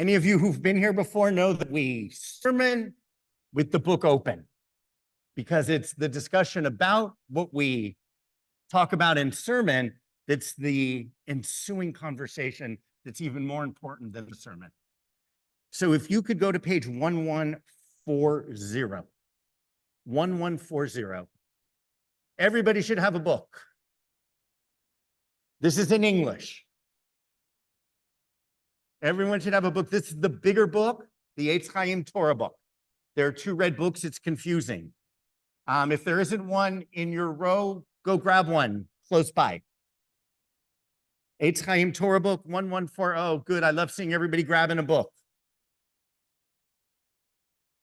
Any of you who've been here before know that we sermon with the book open because it's the discussion about what we talk about in sermon that's the ensuing conversation that's even more important than the sermon. So if you could go to page 1140, 1140, everybody should have a book. This is in English. Everyone should have a book. This is the bigger book, the Eitz Chaim Torah book. There are two red books. It's confusing. If there isn't one in your row, go grab one close by. Eitz Chaim Torah book 1140. Good. I love seeing everybody grabbing a book.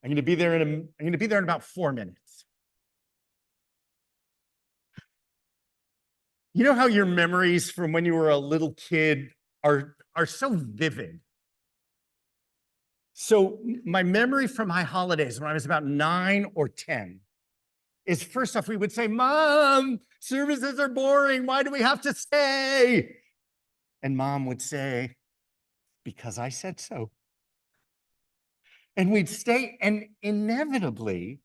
I'm going to be there in about 4 minutes. You know how your memories from when you were a little kid are so vivid. So my memory from my holidays when I was about 9 or 10 is, first off, we would say, "Mom, services are boring. Why do we have to stay?" And Mom would say, "Because I said so." And we'd stay, and inevitably,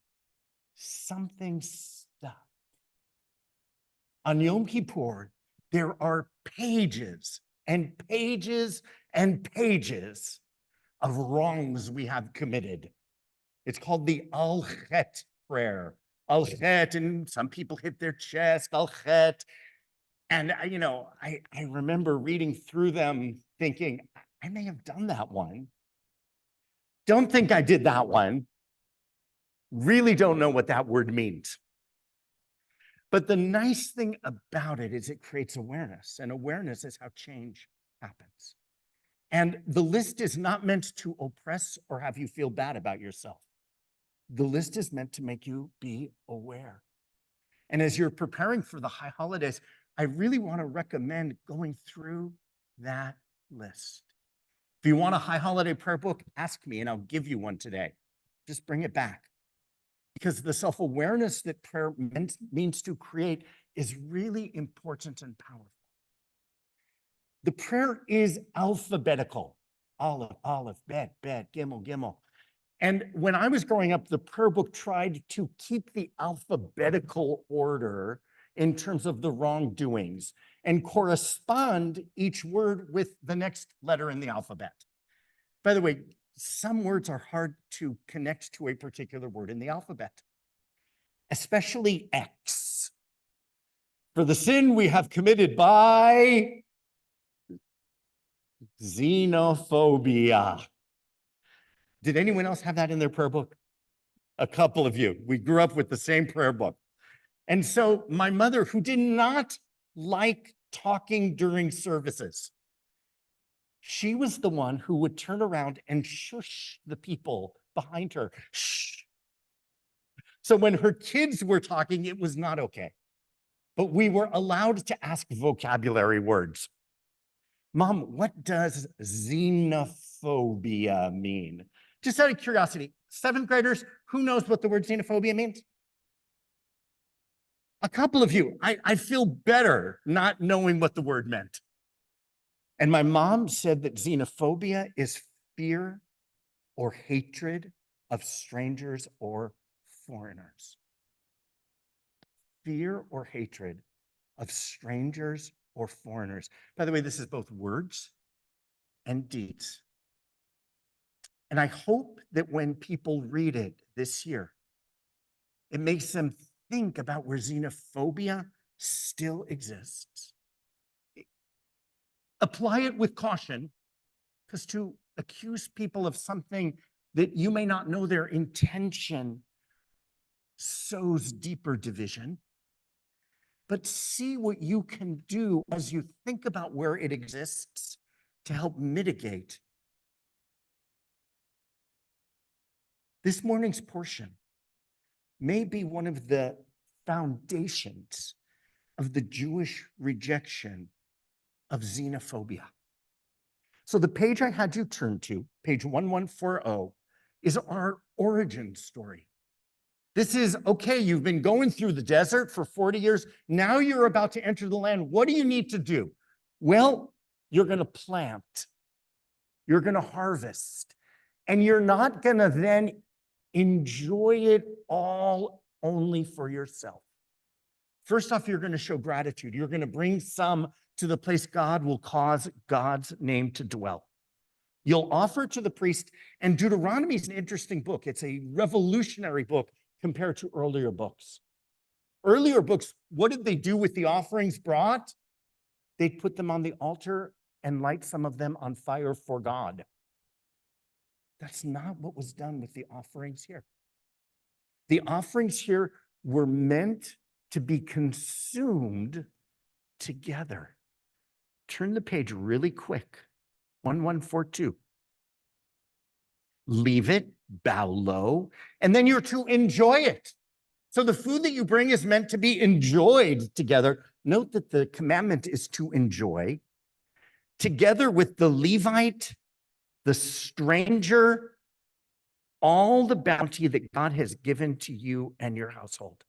something stuck. On Yom Kippur, there are pages and pages and pages of wrongs we have committed. It's called the Al Chet prayer. Al Chet, and some people hit their chest, Al Chet. And, I remember reading through them thinking, I may have done that one. Don't think I did that one. Really don't know what that word means. But the nice thing about it is it creates awareness, and awareness is how change happens. And the list is not meant to oppress or have you feel bad about yourself. The list is meant to make you be aware. And as you're preparing for the high holidays, I really want to recommend going through that list. If you want a high holiday prayer book, ask me and I'll give you one today. Just bring it back. Because the self-awareness that prayer means to create is really important and powerful. The prayer is alphabetical. Aleph, Bet, Gimel. And when I was growing up, the prayer book tried to keep the alphabetical order in terms of the wrongdoings and correspond each word with the next letter in the alphabet. By the way, some words are hard to connect to a particular word in the alphabet, especially X. For the sin we have committed by xenophobia. Did anyone else have that in their prayer book? A couple of you. We grew up with the same prayer book. And so my mother, who did not like talking during services, she was the one who would turn around and shush the people behind her. Shh. So when her kids were talking, it was not okay. But we were allowed to ask vocabulary words. Mom, what does xenophobia mean? Just out of curiosity, 7th graders, who knows what the word xenophobia means? A couple of you. I feel better not knowing what the word meant. And my mom said that xenophobia is fear or hatred of strangers or foreigners. Fear or hatred of strangers or foreigners. By the way, this is both words and deeds. And I hope that when people read it this year, it makes them think about where xenophobia still exists. Apply it with caution, because to accuse people of something that you may not know their intention sows deeper division. But see what you can do as you think about where it exists to help mitigate. This morning's portion may be one of the foundations of the Jewish rejection of xenophobia. So the page I had you turn to, page 1140, is our origin story. This is, okay, you've been going through the desert for 40 years. Now you're about to enter the land. What do you need to do? Well, you're going to plant. You're going to harvest. And you're not going to then enjoy it all only for yourself. First off, you're going to show gratitude. You're going to bring some to the place God will cause God's name to dwell. You'll offer to the priest, and Deuteronomy is an interesting book. It's a revolutionary book compared to earlier books. Earlier books, what did they do with the offerings brought? They'd put them on the altar and light some of them on fire for God. That's not what was done with the offerings here. The offerings here were meant to be consumed together. Turn the page really quick. 1142. Leave it, bow low, and then you're to enjoy it. So the food that you bring is meant to be enjoyed together. Note that the commandment is to enjoy together with the Levite, the stranger, all the bounty that God has given to you and your household.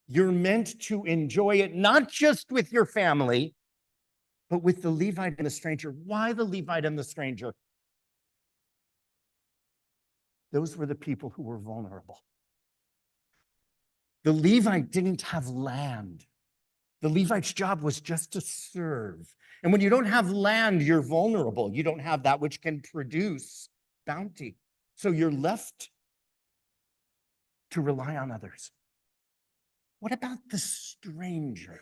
You're meant to enjoy it, not just with your family, but with the Levite and the stranger. Why the Levite and the stranger? Those were the people who were vulnerable. The Levite didn't have land. The Levite's job was just to serve. And when you don't have land, you're vulnerable. You don't have that which can produce bounty. So you're left to rely on others. What about the stranger?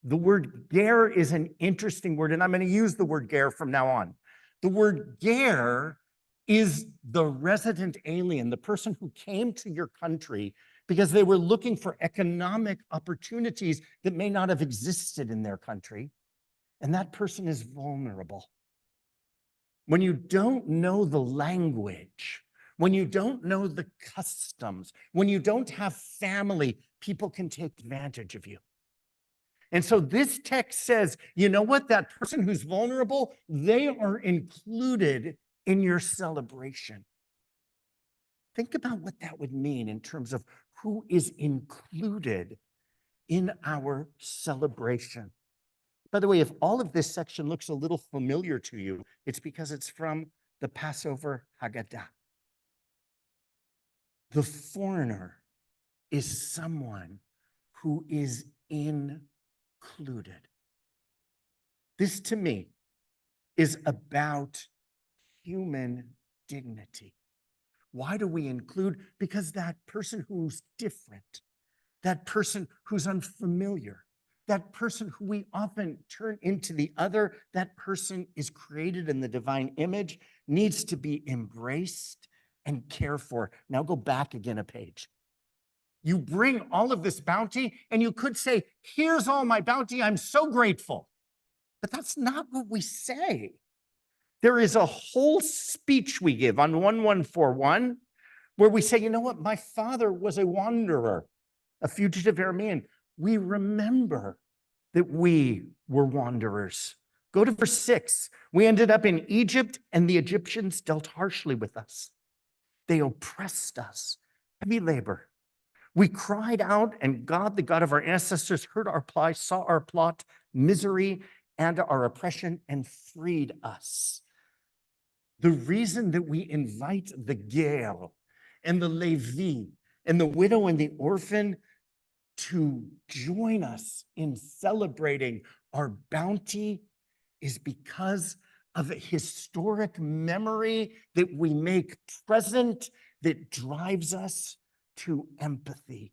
The word ger is an interesting word, and I'm going to use the word ger from now on. The word ger is the resident alien, the person who came to your country because they were looking for economic opportunities that may not have existed in their country. And that person is vulnerable. When you don't know the language, when you don't know the customs, when you don't have family, people can take advantage of you. And so this text says, you know what? That person who's vulnerable, they are included in your celebration. Think about what that would mean in terms of who is included in our celebration. By the way, if all of this section looks a little familiar to you, it's because it's from the Passover Haggadah. The foreigner is someone who is included. This, to me, is about human dignity. Why do we include? Because that person who's different, that person who's unfamiliar, that person who we often turn into the other, that person is created in the divine image, needs to be embraced and cared for. Now go back again a page. You bring all of this bounty, and you could say, here's all my bounty, I'm so grateful. But that's not what we say. There is a whole speech we give on 1141 where we say, you know what? My father was a wanderer, a fugitive Aramean. We remember that we were wanderers. Go to verse 6. We ended up in Egypt, and the Egyptians dealt harshly with us. They oppressed us. Heavy labor. We cried out, and God, the God of our ancestors, heard our plight, saw our plot, misery, and our oppression, and freed us. The reason that we invite the ger and the Levi and the widow and the orphan to join us in celebrating our bounty is because of a historic memory that we make present that drives us to empathy.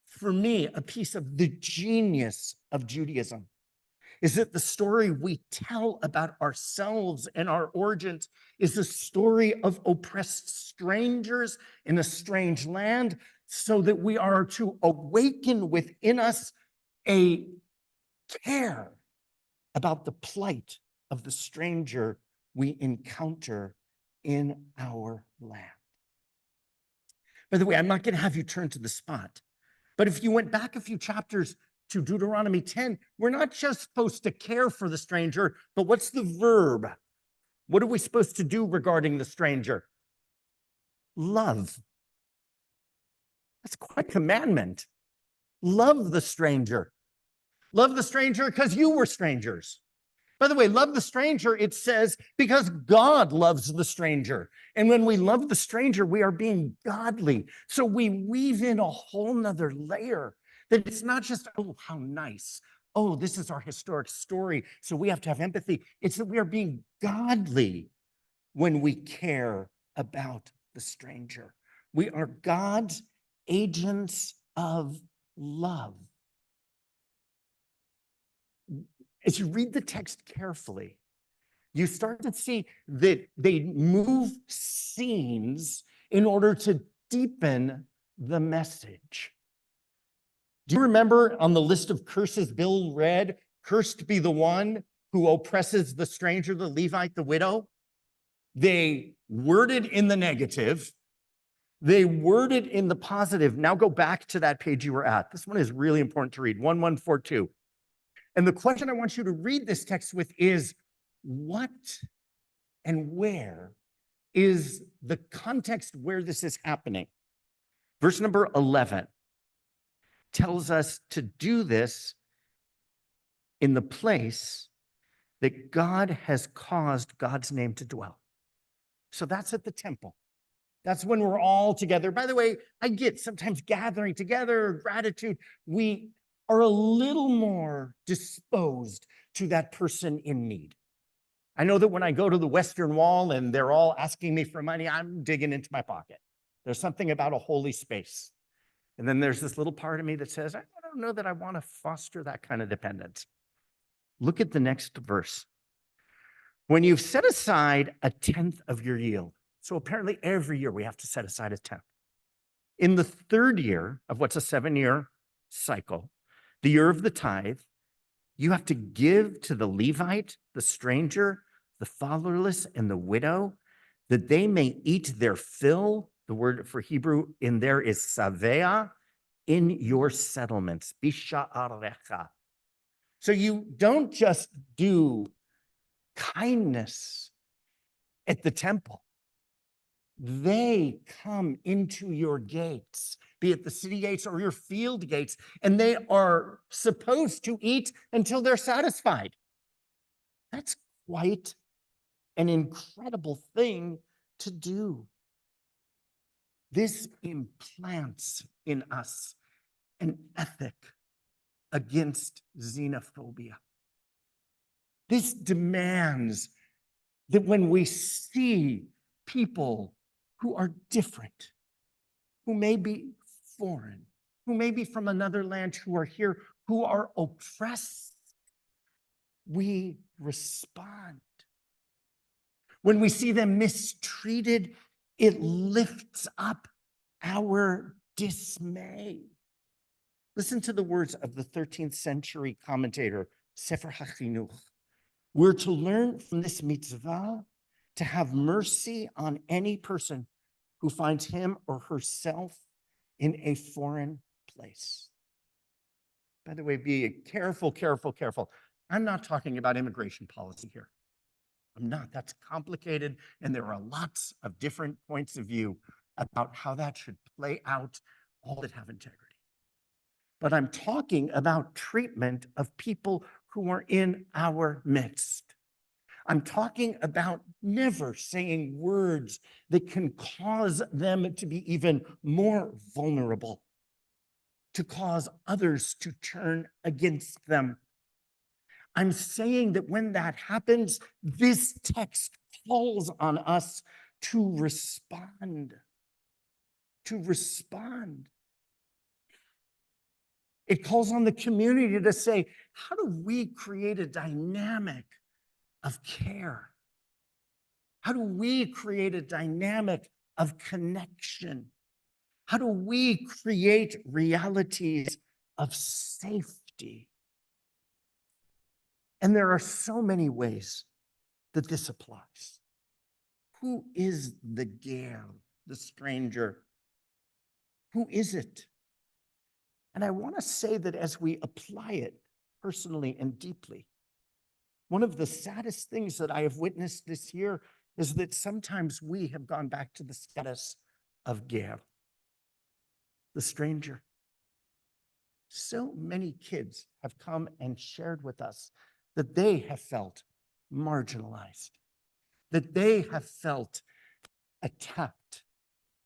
For me, a piece of the genius of Judaism is that the story we tell about ourselves and our origins is the story of oppressed strangers in a strange land, so that we are to awaken within us a care about the plight of the stranger we encounter in our land. By the way, I'm not going to have you turn to the spot, but if you went back a few chapters to Deuteronomy 10, we're not just supposed to care for the stranger, but what's the verb? What are we supposed to do regarding the stranger? Love. That's quite a commandment. Love the stranger. Love the stranger because you were strangers. By the way, love the stranger, it says, because God loves the stranger. And when we love the stranger, we are being godly. So we weave in a whole nother layer that it's not just, oh, how nice. Oh, this is our historic story. So we have to have empathy. It's that we are being godly when we care about the stranger. We are God's agents of love. As you read the text carefully, you start to see that they move scenes in order to deepen the message. Do you remember on the list of curses Bill read, cursed be the one who oppresses the stranger, the Levite, the widow? They worded in the negative. They worded in the positive. Now go back to that page you were at. This one is really important to read, 1142. And the question I want you to read this text with is, what and where is the context where this is happening? Verse number 11 tells us to do this in the place that God has caused God's name to dwell. So that's at the temple. That's when we're all together. By the way, I get sometimes gathering together, gratitude. We are a little more disposed to that person in need. I know that when I go to the Western Wall and they're all asking me for money, I'm digging into my pocket. There's something about a holy space. And then there's this little part of me that says, I don't know that I want to foster that kind of dependence. Look at the next verse. When you've set aside a tenth of your yield, so apparently every year we have to set aside a tenth. In the third year of what's a 7-year cycle, the year of the tithe, you have to give to the Levite, the stranger, the fatherless, and the widow, that they may eat their fill. The word for Hebrew in there is savea, in your settlements, bisha'arecha. So you don't just do kindness at the temple. They come into your gates, be it the city gates or your field gates, and they are supposed to eat until they're satisfied. That's quite an incredible thing to do. This implants in us an ethic against xenophobia. This demands that when we see people who are different, who may be foreign, who may be from another land, who are here, who are oppressed, we respond. When we see them mistreated, it lifts up our dismay. Listen to the words of the 13th century commentator, Sefer HaChinuch. We're to learn from this mitzvah to have mercy on any person who finds him or herself in a foreign place. By the way, be careful, careful, careful. I'm not talking about immigration policy here. I'm not. That's complicated, and there are lots of different points of view about how that should play out, all that have integrity. But I'm talking about treatment of people who are in our midst. I'm talking about never saying words that can cause them to be even more vulnerable, to cause others to turn against them. I'm saying that when that happens, this text calls on us to respond. To respond. It calls on the community to say, how do we create a dynamic of care? How do we create a dynamic of connection? How do we create realities of safety? And there are so many ways that this applies. Who is the ger, the stranger? Who is it? And I want to say that as we apply it personally and deeply, one of the saddest things that I have witnessed this year is that sometimes we have gone back to the status of ger, the stranger. So many kids have come and shared with us that they have felt marginalized, that they have felt attacked,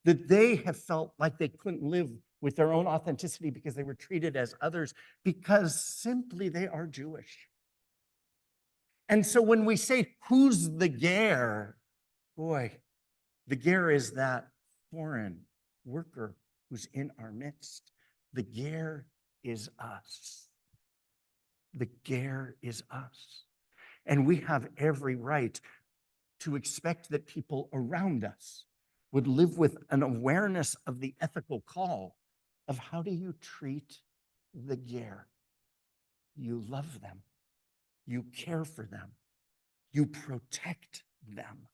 that they have felt like they couldn't live with their own authenticity because they were treated as others, because simply they are Jewish. And so when we say, who's the ger? Boy, the ger is that foreign worker who's in our midst. The ger is us. The ger is us. And we have every right to expect that people around us would live with an awareness of the ethical call of how do you treat the ger? You love them. You care for them. You protect them.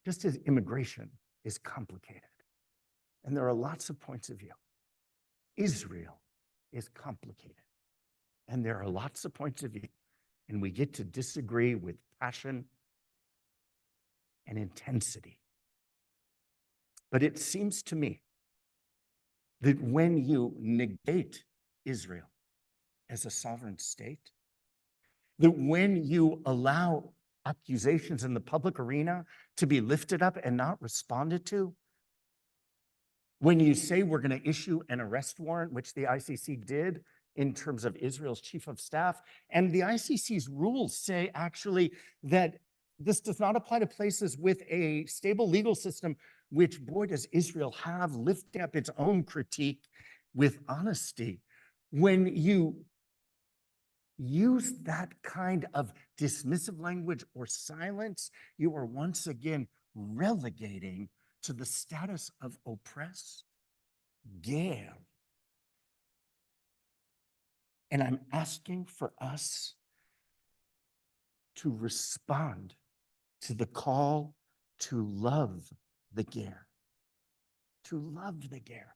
Just as immigration is complicated, and there are lots of points of view, Israel is complicated, and there are lots of points of view, and we get to disagree with passion and intensity. But it seems to me that when you negate Israel as a sovereign state, that when you allow accusations in the public arena to be lifted up and not responded to, when you say we're going to issue an arrest warrant, which the ICC did in terms of Israel's chief of staff, and the ICC's rules say actually that this does not apply to places with a stable legal system, which, boy, does Israel have, lifting up its own critique with honesty. When you use that kind of dismissive language or silence, you are once again relegating to the status of oppressed ger. And I'm asking for us to respond to the call to love the ger, to love the ger.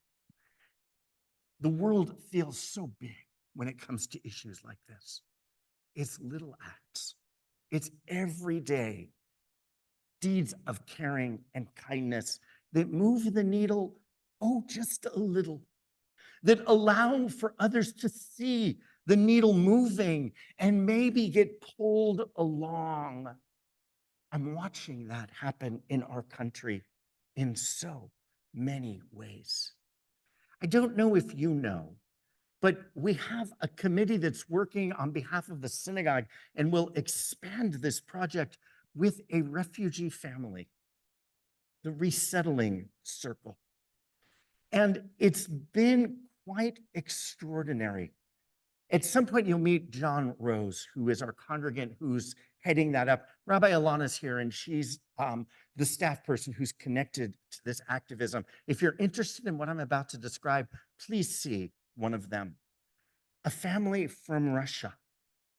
The world feels so big when it comes to issues like this. It's little acts. It's everyday deeds of caring and kindness that move the needle, oh, just a little, that allow for others to see the needle moving and maybe get pulled along. I'm watching that happen in our country in so many ways. I don't know if you know, but we have a committee that's working on behalf of the synagogue and will expand this project with a refugee family, the Resettling Circle. And it's been quite extraordinary. At some point, you'll meet John Rose, who is our congregant who's heading that up. Rabbi Alana's here, and she's the staff person who's connected to this activism. If you're interested in what I'm about to describe, please see one of them. A family from Russia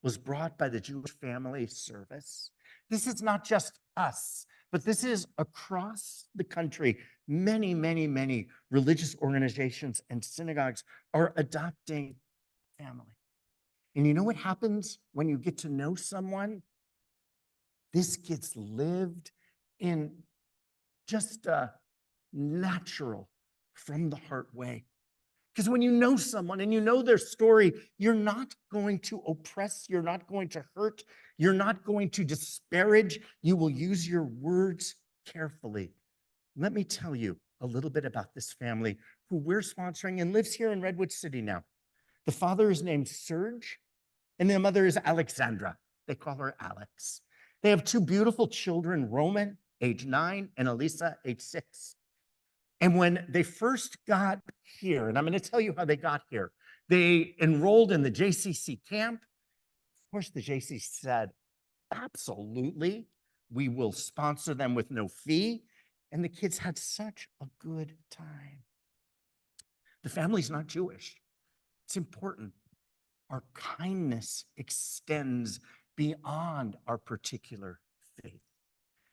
was brought by the Jewish Family Service. This is not just us, but this is across the country. Many, many, many religious organizations and synagogues are adopting family. And you know what happens when you get to know someone? This gets lived in just a natural, from the heart way. Because when you know someone and you know their story, you're not going to oppress, you're not going to hurt, you're not going to disparage. You will use your words carefully. Let me tell you a little bit about this family who we're sponsoring and lives here in Redwood City now. The father is named Serge, and the mother is Alexandra. They call her Alex. They have two beautiful children, Roman, age 9, and Elisa, age 6. And when they first got here, and I'm going to tell you how they got here, they enrolled in the JCC camp. Of course, the JCC said, absolutely, we will sponsor them with no fee. And the kids had such a good time. The family's not Jewish. It's important. Our kindness extends beyond our particular faith.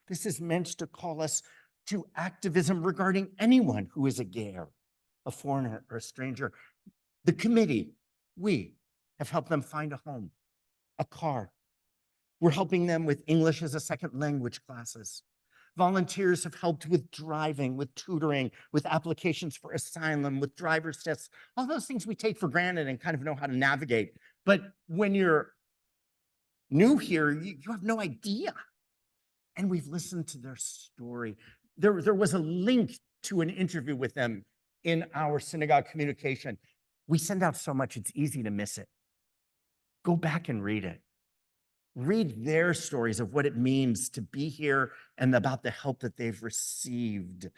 This is meant to call us to activism regarding anyone who is a ger, a foreigner, or a stranger. The committee, we have helped them find a home, a car. We're helping them with English as a second language classes. Volunteers have helped with driving, with tutoring, with applications for asylum, with driver's tests, all those things we take for granted and kind of know how to navigate. But when you're new here, you have no idea. And we've listened to their story. There was a link to an interview with them in our synagogue communication. We send out so much, it's easy to miss it. Go back and read it. Read their stories of what it means to be here and about the help that they've received.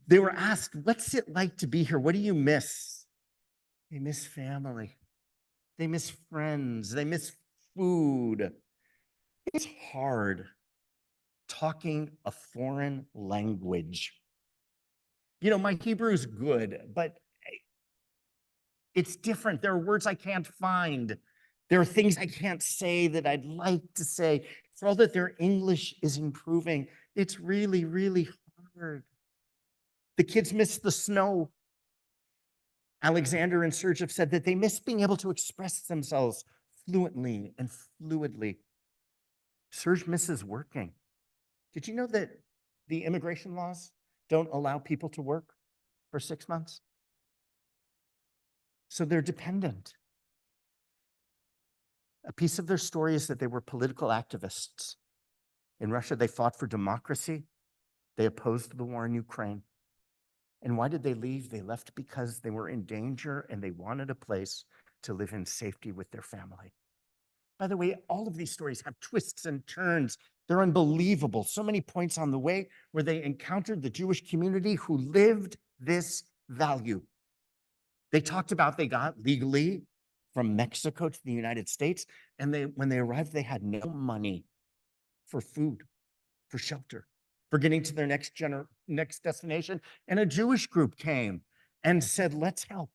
They were asked, what's it like to be here? What do you miss? They miss family. They miss friends. They miss food. It's hard talking a foreign language. You know, my Hebrew is good, but it's different. There are words I can't find. There are things I can't say that I'd like to say. For all that their English is improving, it's really, really hard. The kids miss the snow. Alexander and Serge have said that they miss being able to express themselves fluently and fluidly. Serge misses working. Did you know that the immigration laws don't allow people to work for 6 months? So they're dependent. A piece of their story is that they were political activists. In Russia, they fought for democracy. They opposed the war in Ukraine. And why did they leave? They left because they were in danger and they wanted a place to live in safety with their family. By the way, all of these stories have twists and turns. They're unbelievable. So many points on the way where they encountered the Jewish community who lived this value. They talked about they got legally from Mexico to the United States, and when they arrived, they had no money for food, for shelter, for getting to their next destination. And a Jewish group came and said, let's help.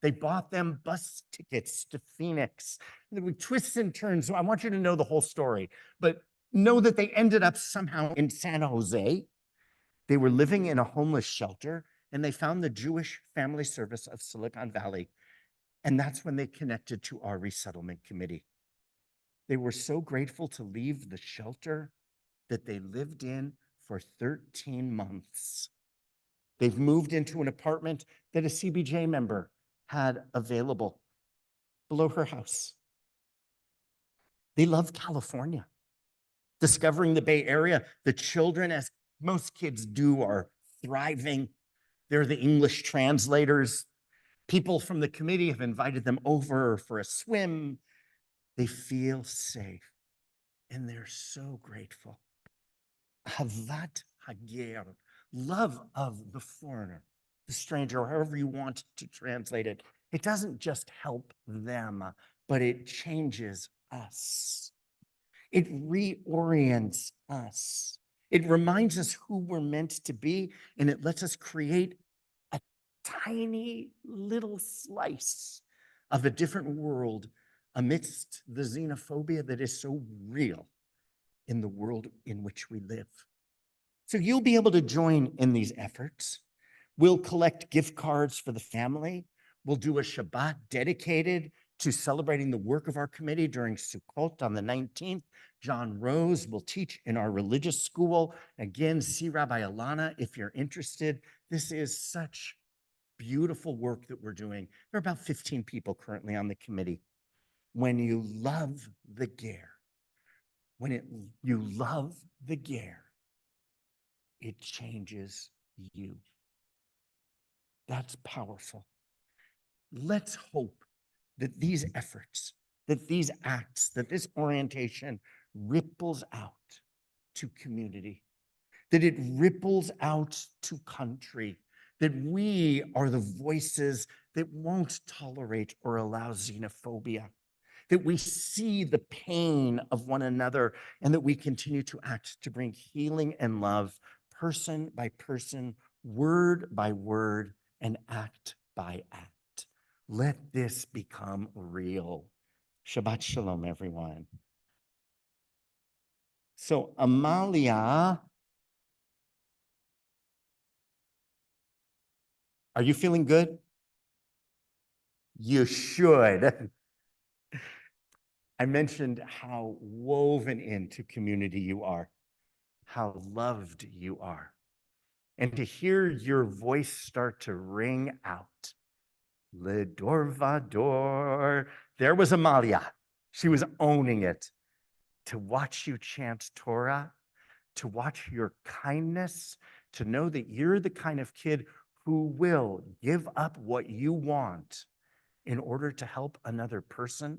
They bought them bus tickets to Phoenix. There were twists and turns. So I want you to know the whole story, but know that they ended up somehow in San Jose. They were living in a homeless shelter, and they found the Jewish Family Service of Silicon Valley. And that's when they connected to our resettlement committee. They were so grateful to leave the shelter that they lived in for 13 months. They've moved into an apartment that a CBJ member had available below her house. They love California. Discovering the Bay Area, the children, as most kids do, are thriving. They're the English translators. People from the committee have invited them over for a swim. They feel safe, and they're so grateful. Havat Hager, love of the foreigner, the stranger, or however you want to translate it. It doesn't just help them, but it changes us. It reorients us. It reminds us who we're meant to be, and it lets us create a tiny little slice of a different world amidst the xenophobia that is so real in the world in which we live. So you'll be able to join in these efforts. We'll collect gift cards for the family. We'll do a Shabbat dedicated to celebrating the work of our committee during Sukkot on the 19th. John Rose will teach in our religious school. Again, see Rabbi Alana if you're interested. This is such beautiful work that we're doing. There are about 15 people currently on the committee. When you love the ger, you love the ger, it changes you. That's powerful. Let's hope that these efforts, that these acts, that this orientation ripples out to community, that it ripples out to country, that we are the voices that won't tolerate or allow xenophobia, that we see the pain of one another, and that we continue to act to bring healing and love person by person, word by word, and act by act. Let this become real. Shabbat shalom, everyone. So Amalia, are you feeling good? You should. I mentioned how woven into community you are, how loved you are, and to hear your voice start to ring out. Le Dorvador. There was Amalia. She was owning it. To watch you chant Torah, to watch your kindness, to know that you're the kind of kid who will give up what you want in order to help another person,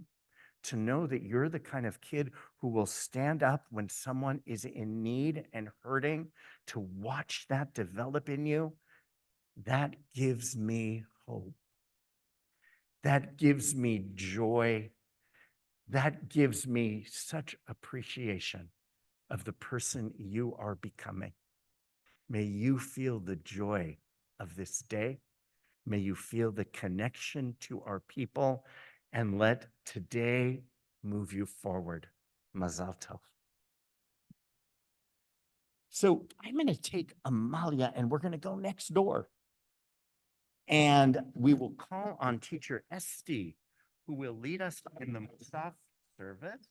to know that you're the kind of kid who will stand up when someone is in need and hurting, to watch that develop in you, that gives me hope. That gives me joy. That gives me such appreciation of the person you are becoming. May you feel the joy of this day. May you feel the connection to our people, and let today move you forward. Mazal tov. So I'm going to take Amalia and we're going to go next door. And we will call on teacher Esti, who will lead us in the Musaf service.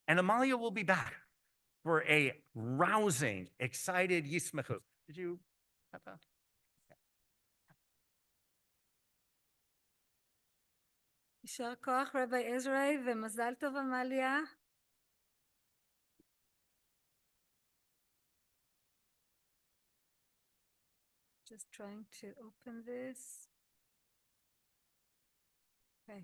And Amalia will be back for a rousing, excited Yismechu. Did you have a? יישר כוח רבי עזרא ומזל טוב עמליה. Just trying to open this. Okay.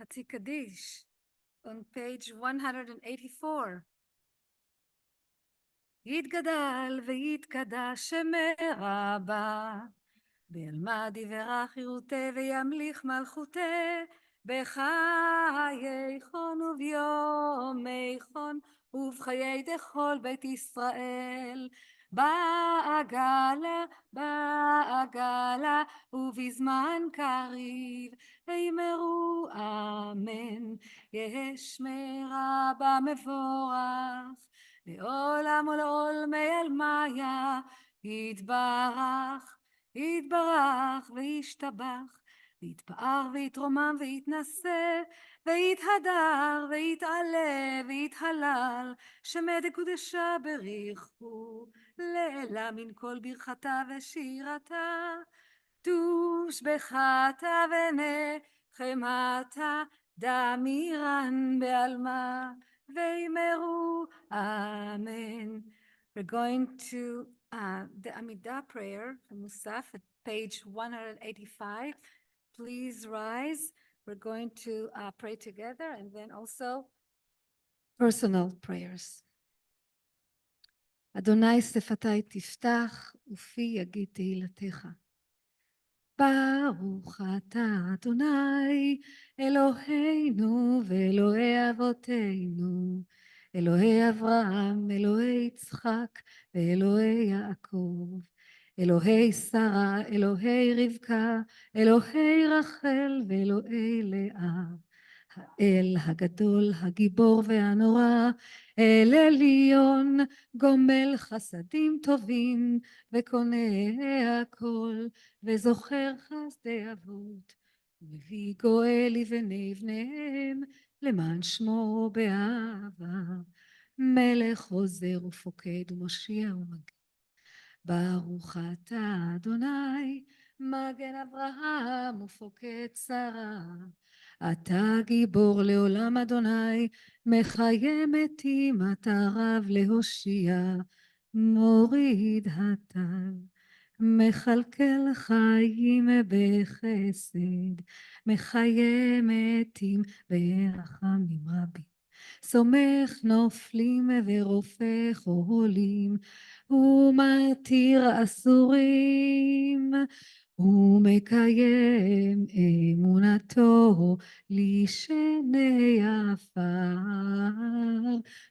חצי קדיש on page 184. יתגדל ויתקדש שמרבה, וילמד יברך ירותה וימליך מלכותה, בחיי חון וביומי חון ובחיי דכל בית ישראל. בעגלה בעגלה ובזמן קריב אמרו אמן. יהא שמרה במבורך לעולם ולעולמי עלמיה. יתברך יתברך וישתבח ויתפאר ויתרומם ויתנשא ויתהדר ויתעלה ויתהלל, שמי דקודשה בריחו לעילה מן כל ברכתה ושירתה. תושבחתה ונחמתה דמירן בעלמה ואמרו אמן. We're going to the Amidah prayer from Musaf at page 185. Please rise. We're going to pray together and then also personal prayers. אדוני שפתי תפתח ופי יגיד תהילתך. ברוך אתה אדוני אלוהינו ואלוהי אבותינו, אלוהי אברהם, אלוהי יצחק ואלוהי יעקב, אלוהי שרה, אלוהי רבקה, אלוהי רחל ואלוהי לאה. האל הגדול, הגיבור והנורא, אל עליון, גומל חסדים טובים, וקונה הכל, וזוכר חסדי אבות, ומביא גואל לבני בניהם, למען שמו באהבה. מלך עוזר ופוקד ומושיע ומגן. ברוך אתה אדוני, מגן אברהם ופוקד שרה. אתה גיבור לעולם אדוני, מחיה מתים אתה רב להושיע, מוריד הטל. מכלכל חיים בחסד, מחיה מתים ברחמים רבים. סומך נופלים ורופא חולים, ומתיר אסורים, ומקיים אמונתו לשני עפר.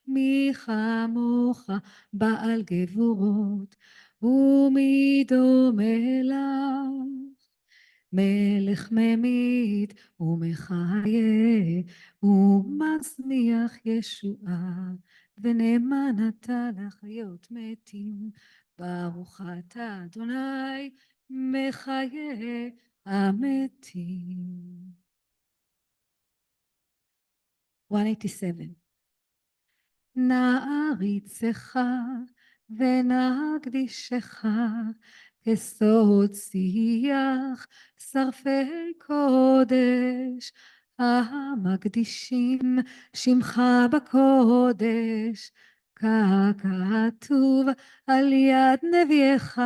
מי כמוך בעל גבורות, ומי דומה לך? מלך ממית ומחיה ומצמיח ישועה, ונאמן אתה לחיות מתים. ברוך אתה אדוני מחיה המתים. 187. נעריצך ונקדישך כסוד שיח שרפי קודש המקדישים שמך בקודש ככתוב על יד נביאך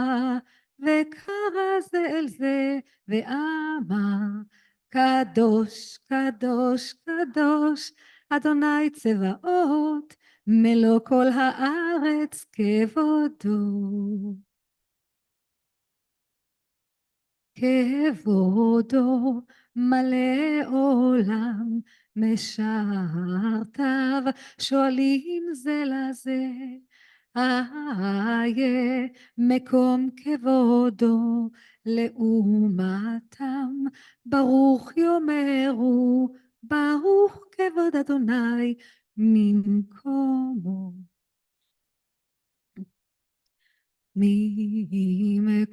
וקרא זה אל זה ואמר קדוש קדוש קדוש אדוני צבאות מלוא כל הארץ כבודו. כבודו מלא עולם משרתיו שואלים זה לזה איה מקום כבודו לאומתם ברוך יאמרו ברוך כבוד אדוני ממקומו. ממקומו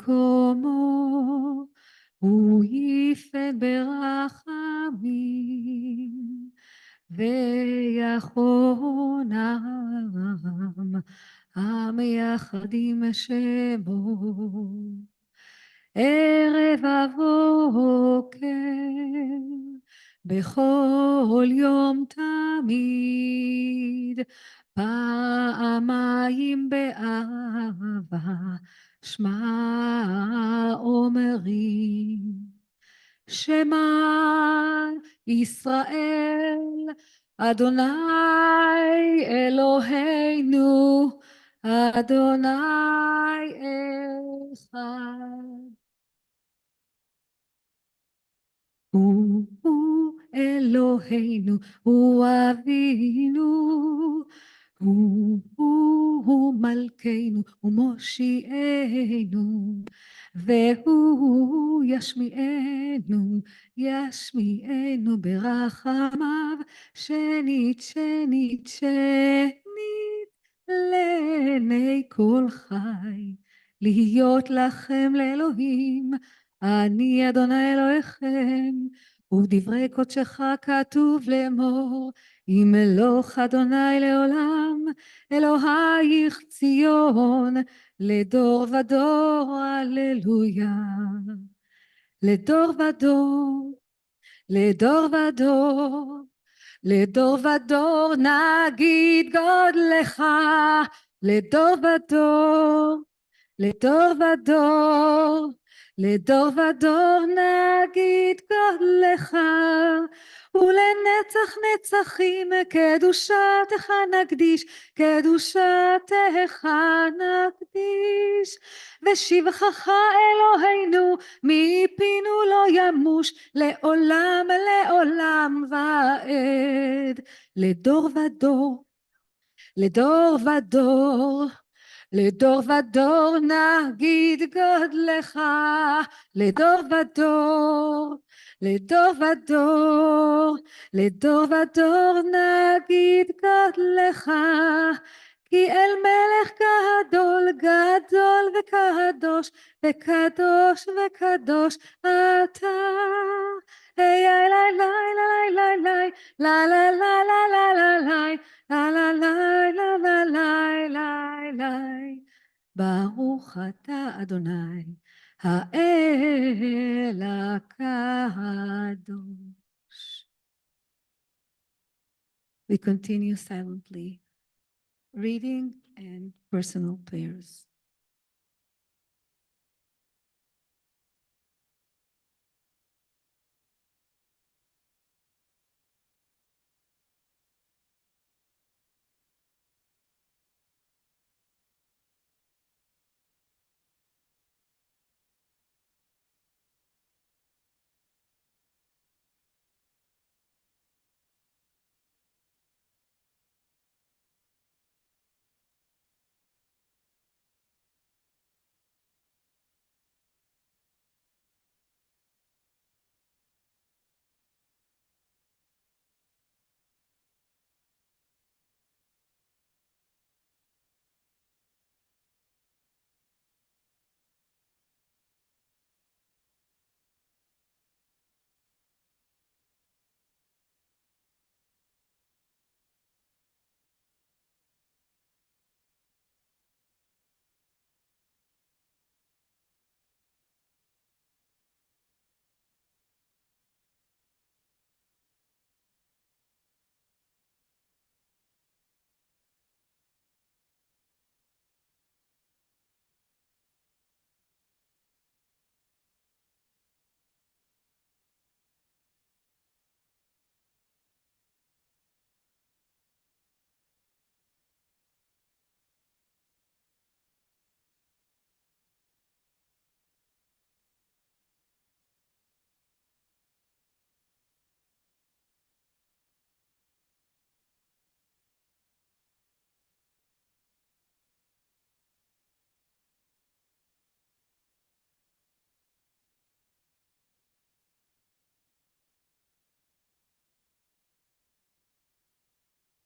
הוא יפן ברחמים ויחונם המייחדים שמו ערב הבוקר בכל יום תמיד פעמיים באהבה שמע אומרים שמע ישראל אדוני אלוהינו אדוני אחד הוא אלוהינו הוא אבינו הוא מלכנו ומושיענו והוא ישמיענו ברחמיו שנית שנית שנית לעיני כל חי להיות לכם לאלוהים אני אדוני אלוהיכם ובדברי קודשך כתוב לאמור ימלוך אדוני לעולם אלוהיך ציון לדור ודור הללויה לדור ודור לדור ודור לדור ודור נגיד גודלך לדור ודור לדור ודור לדור ודור נגיד גודלך ולנצח נצחים קדושתך נקדיש קדושתך נקדיש ושבחך אלוהינו מפינו לא ימוש לעולם לעולם ועד לדור ודור לדור ודור לדור ודור נגיד גודלך לדור ודור לדור ודור לדור ודור נגיד גודלך כי אל מלך גדול גדול וקדוש וקדוש וקדוש אתה היי לי לי לי לי לי לה לה לה לה לה לה לה לה לה לה לה לה לה לה לה ברוך אתה אדוני האל הקדוש. We continue silently reading and personal prayers.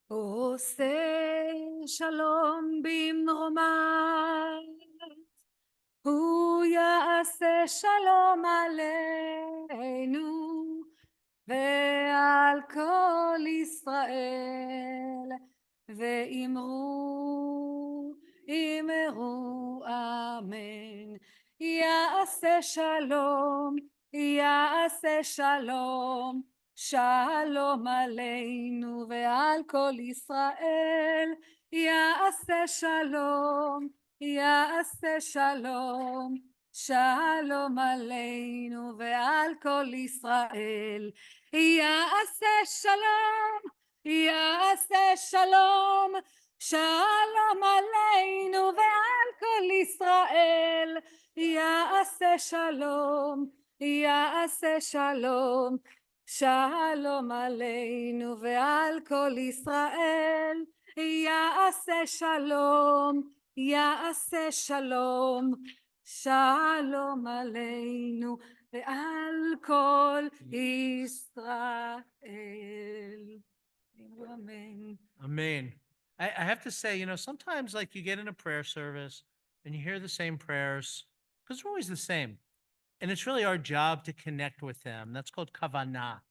עושה שלום במרומיו, הוא יעשה שלום עלינו ועל כל ישראל, ואמרו אמן. יעשה שלום, יעשה שלום, שלום עלינו ועל כל ישראל, יעשה שלום, יעשה שלום, שלום עלינו ועל כל ישראל, יעשה שלום, יעשה שלום, שלום עלינו ועל כל ישראל, יעשה שלום, יעשה שלום, שלום עלינו ועל כל ישראל, יעשה שלום, יעשה שלום, שלום עלינו ועל כל ישראל. Amen. Amen. I have to say, sometimes like you get in a prayer service and you hear the same prayers because they're always the same. And it's really our job to connect with them. That's called kavanah.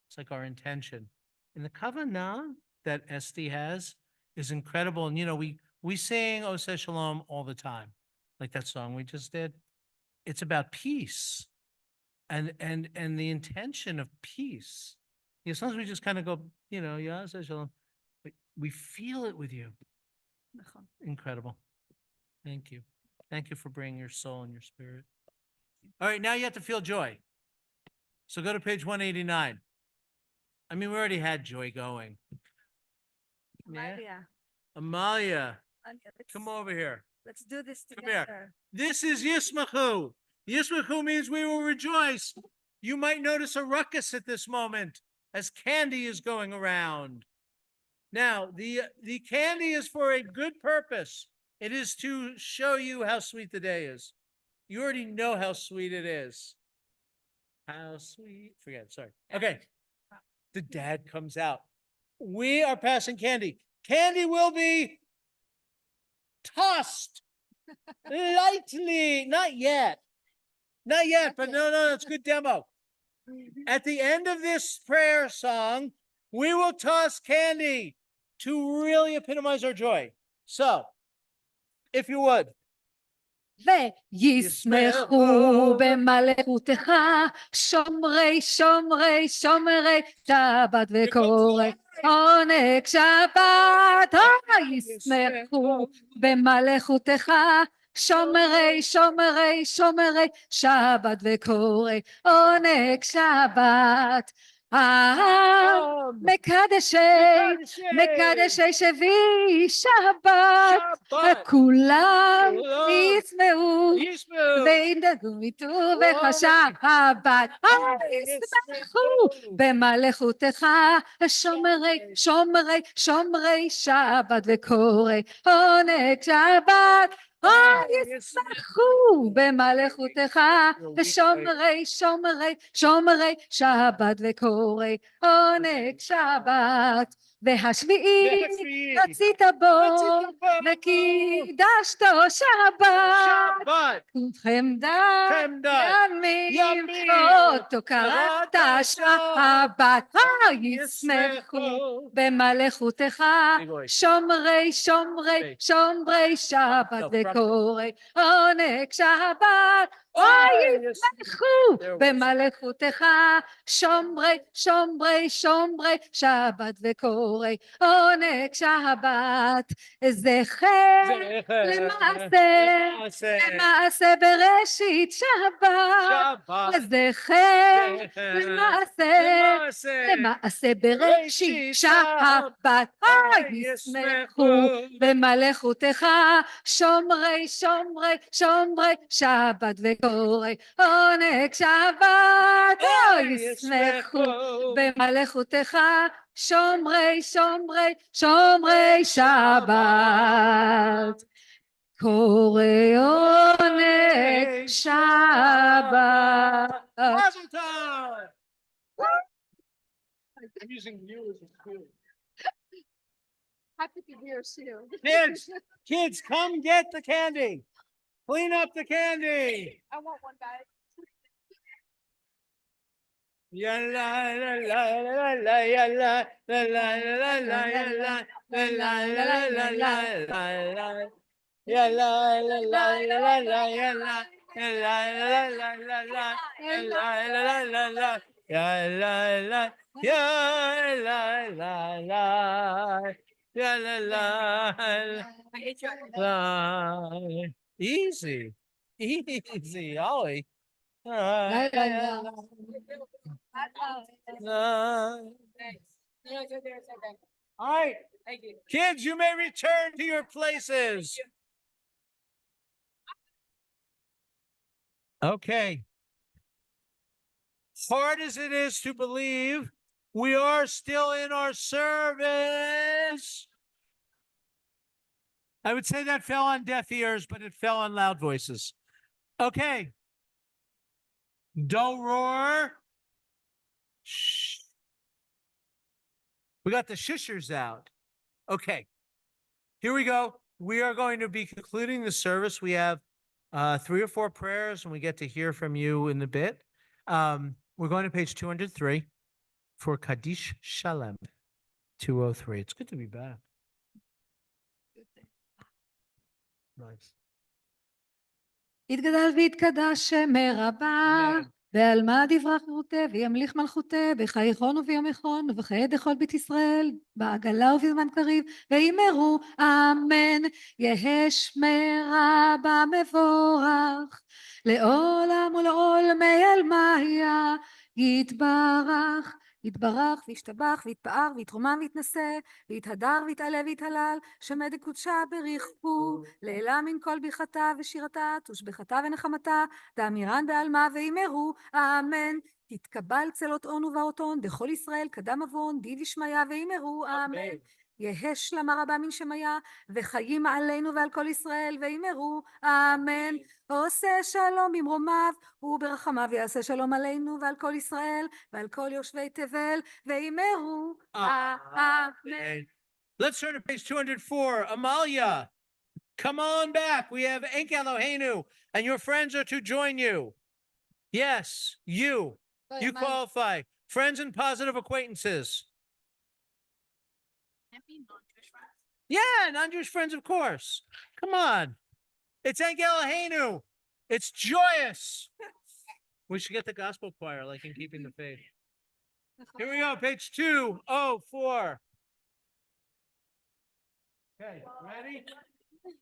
It's like our intention. And the kavanah that Esti has is incredible. And, we sing Oseh Shalom all the time, like that song we just did. It's about peace and the intention of peace. Sometimes we just kind of go, yeah, Oseh Shalom. But we feel it with you. נכון. Incredible. Thank you. Thank you for bringing your soul and your spirit. All right, now you have to feel joy. So go to page 189. I mean, we already had joy going. Yeah. Amalia, Amalia, let's- come over here. Let's do this Come here. together. This is Yismachu. Yismachu means we will rejoice. You might notice a ruckus at this moment as candy is going around. Now, the candy is for a good purpose. It is to show you how sweet the day is. You already know how sweet it is. How sweet. Forget it, sorry. Okay. The dad comes out. We are passing candy. Candy will be tossed lightly. Not yet. Not yet, but no, it's a good demo. At the end of this prayer song, we will toss candy to really epitomize our joy. So, if you would. וישמחו במלכותך שומרי שומרי שומרי שבת וקורא עונג שבת. ישמחו במלכותך שומרי שומרי שומרי שבת וקורא עונג שבת. מקדשי שבי שבת כולם ישמעו וינדגו מטובך שבת. ישמחו במלכותך שומרי שומרי שומרי שבת וקורא עונג שבת. ישמחו במלכותך שומרי שומרי שומרי שבת וקורא עונג שבת. והשביעי רצית בו וקידשתו שבת חמדה ימים אותו קראת שבת. ישמחו במלכותך שומרי שומרי שומרי שבת וקורא עונג שבת. ישמחו במלכותך שומרי שומרי שומרי שבת וקורא עונג שבת. זכר למעשה בראשית שבת. זכר למעשה בראשית שבת. ישמחו במלכותך שומרי שומרי שומרי שבת וקורא עונג שבת. ישמחו במלכותך שומרי שומרי שומרי שבת קורא עונג שבת. I'm using you as a clue. Happy to be here too. Kids, come get the candy. Clean up the candy. I want one bag. Ya la la la la la ya la la la la la ya la la la la la la la. Ya la la la la la la ya la la la la la la la la la ya la la ya la la la ya la la. Easy, easy, Ollie. La, la, la. All right, kids, you may return to your places. Okay. Hard as it is to believe, we are still in our service. I would say that fell on deaf ears, but it fell on loud voices. Okay. Don't roar. Shh. We got the shushers out. Okay. Here we go. We are going to be concluding the service. We have 3 or 4 prayers, and we get to hear from you in a bit. We're going to page 203 for Kaddish Shalem 203. It's good to be back. Nice. יתגדל ויתקדש שמי רבה, ועל מה דברך רותה וימליך מלכותה, בחייכון וביומכון ובחיי דכל בית ישראל, בעגלה ובזמן קריב, ואמרו אמן, יהא שמי רבה מבורך, לעולם ולעולמי עלמיה, יתברך. יתברך וישתבח ויתפאר ויתרומם ויתנשא ויתהדר ויתעלה ויתהלל שמי דקודשה בריחו לעילה מן כל ברכתה ושירתה תושבחתה ונחמתה דאמירן בעלמה ואמרו אמן. תתקבל צלות און ובאות און בכל ישראל קדם עוון דיד ישמיה ואמרו אמן. יהא שלמה רבה מן שמיה וחיים עלינו ועל כל ישראל ואמרו אמן. עושה שלום במרומיו וברחמיו יעשה שלום עלינו ועל כל ישראל ועל כל יושבי תבל ואמרו אמן. Let's turn to page 204. Amalia, come on back. We have Enk Eloheinu, and your friends are to join you. Yes, you qualify. Friends and positive acquaintances. Yeah, non-Jewish friends, of course. Come on. It's Enk Eloheinu. It's joyous. We should get the gospel choir, like in Keeping the Faith. Here we go, page 204. Okay, ready?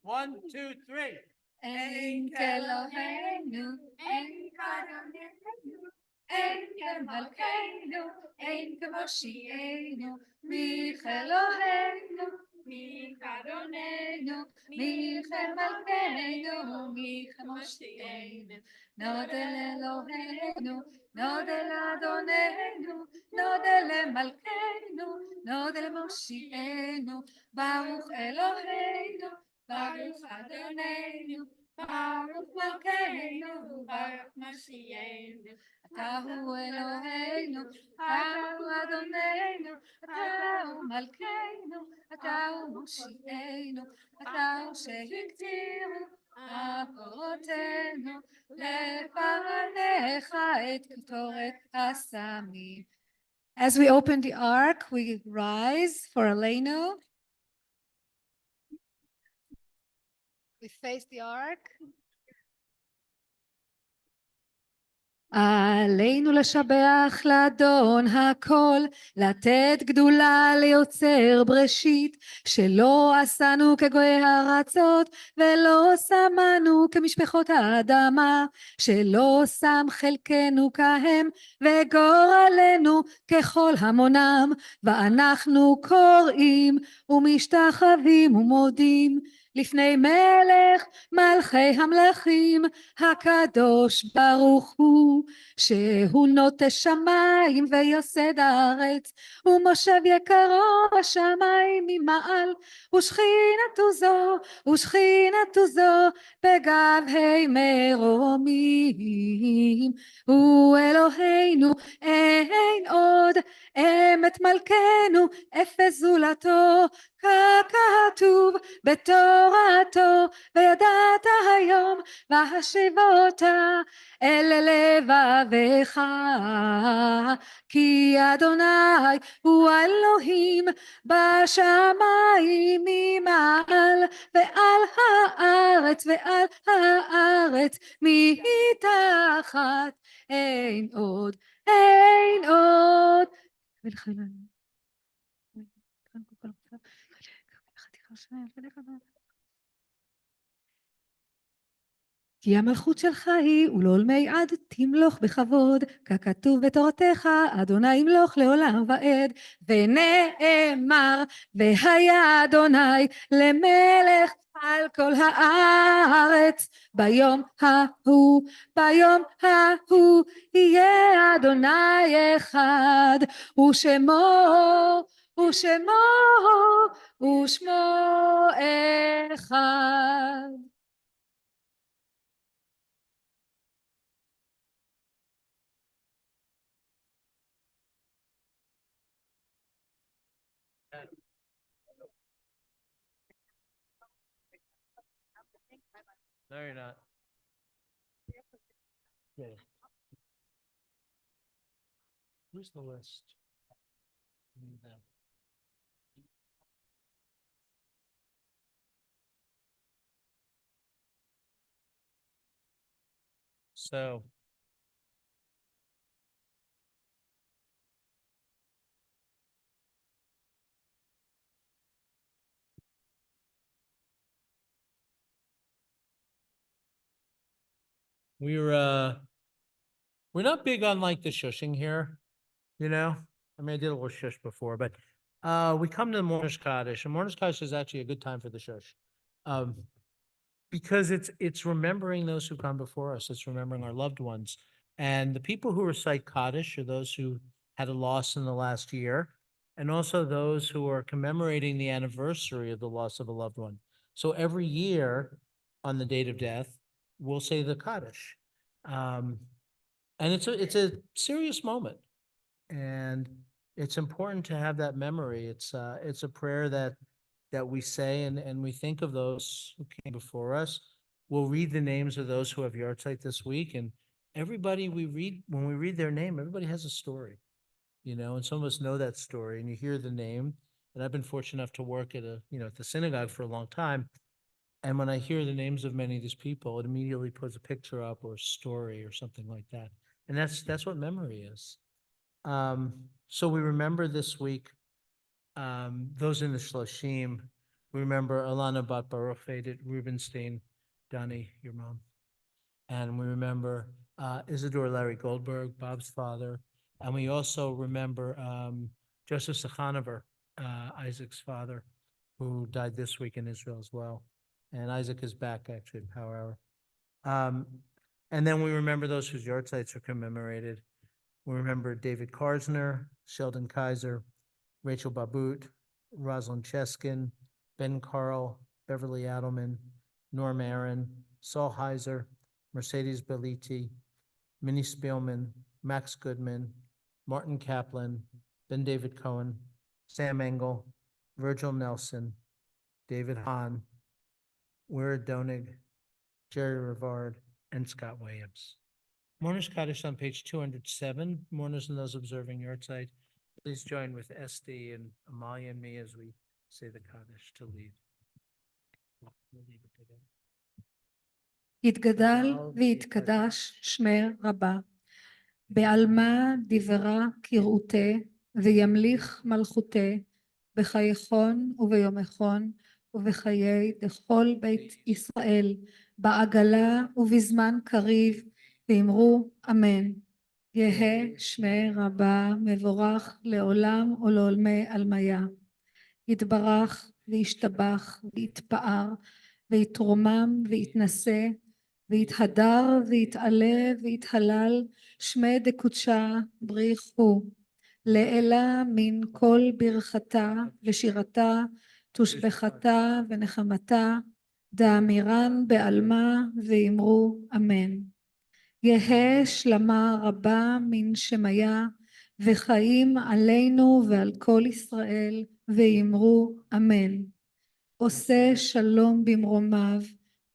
1, 2, 3. אין כאלוהינו, אין כאדוננו, אין כמלכנו, אין כמושיענו, מי כאלוהינו, מי כאדוננו, מי כמלכנו, מי כמושיענו, נודה לאלוהינו, נודה לאדוננו, נודה למלכנו, נודה למושיענו, ברוך אלוהינו, ברוך אדוננו, ברוך מלכנו, ברוך משיענו. אתה הוא אלוהינו, אתה הוא אדוננו, אתה הוא מלכנו, אתה הוא מושיענו, אתה הוא שהקטירו אבותינו, לפניך את קטורת הסמים. As we open the ark, we rise for Aleinu. We face the ark. עלינו לשבח לאדון הכל, לתת גדולה ליוצר בראשית, שלא עשנו כגויי הארצות, ולא שמנו כמשפחות האדמה, שלא שם חלקנו כהם, וגורלנו ככל המונם, ואנחנו קוראים ומשתחווים ומודים, לפני מלך מלכי המלכים הקדוש ברוך הוא, שהוא נוטה שמיים ויוסד הארץ, ומושב יקרו השמיים ממעל, ושכינתו זו בגבהי מרומים. הוא אלוהינו אין עוד, אמת מלכנו אפס זולתו, ככתוב בתורתו, וידעת היום והשיבותה אל לבביך, כי אדוני הוא אלוהים בשמיים ממעל, ועל הארץ מתחת, אין עוד, אין עוד. כי המלכות שלך היא ולעולמי עד תמלוך בכבוד, ככתוב בתורתך אדוני ימלוך לעולם ועד. ונאמר והיה אדוני למלך על כל הארץ, ביום ההוא יהיה אדוני אחד, ושמו אחד. No, you're not. Yeah. Where's the list? Need them. So. We're not big on like the shushing here, you know? I mean, I did a little shush before, but we come to the Mourner's Kaddish, and Mourner's Kaddish is actually a good time for the shush. Because it's remembering those who come before us. It's remembering our loved ones. And the people who recite Kaddish are those who had a loss in the last year, and also those who are commemorating the anniversary of the loss of a loved one. So every year on the date of death, we'll say the Kaddish. And it's a serious moment. And it's important to have that memory. It's a prayer that we say and we think of those who came before us. We'll read the names of those who have yahrzeit this week, and everybody when we read their name, everybody has a story, you know, and some of us know that story, and you hear the name. And I've been fortunate enough to work at the synagogue for a long time. And when I hear the names of many of these people, it immediately puts a picture up or a story or something like that. And that's what memory is. So we remember this week, those in the Shloshim. We remember Alana Bat Baruch Vedit Rubenstein, Donnie, your mom. And we remember Isidore Larry Goldberg, Bob's father. And we also remember Joseph Sachanover, Isaac's father, who died this week in Israel as well. And Isaac is back actually in Power Hour. And then we remember those whose yahrzeits are commemorated. We remember David Karsner, Sheldon Kaiser, Rachel Babut, Rosalind Cheskin, Ben Carl, Beverly Adelman, Norm Aaron, Saul Heiser, Mercedes Belliti, Minnie Spielman, Max Goodman, Martin Kaplan, Ben David Cohen, Sam Engel, Virgil Nelson, David Hahn, Wira Donig, Jerry Rivard, and Scott Williams. Mourner's Kaddish on page 207. Mourners and those observing yahrzeit, please join with Esty and Amalia and me as we say the Kaddish to lead. We'll leave it together. יתגדל ויתקדש שמי רבה, בעלמא דברה כראותה, וימליך מלכותה, בחייכון וביומכון, ובחיי דכל בית ישראל, בעגלה ובזמן קריב, ואמרו אמן. יהא שמי רבה מבורך לעולם ולעולמי עלמיה. יתברך וישתבח ויתפאר ויתרומם ויתנשא ויתהדר ויתעלה ויתהלל שמי דקודשה בריך הוא. לעילה מן כל ברכתה ושירתה תושבחתה ונחמתה דאמירן בעלמא ואמרו אמן. יהא שלמה רבה מן שמיה וחיים עלינו ועל כל ישראל, ואמרו אמן. עושה שלום במרומיו,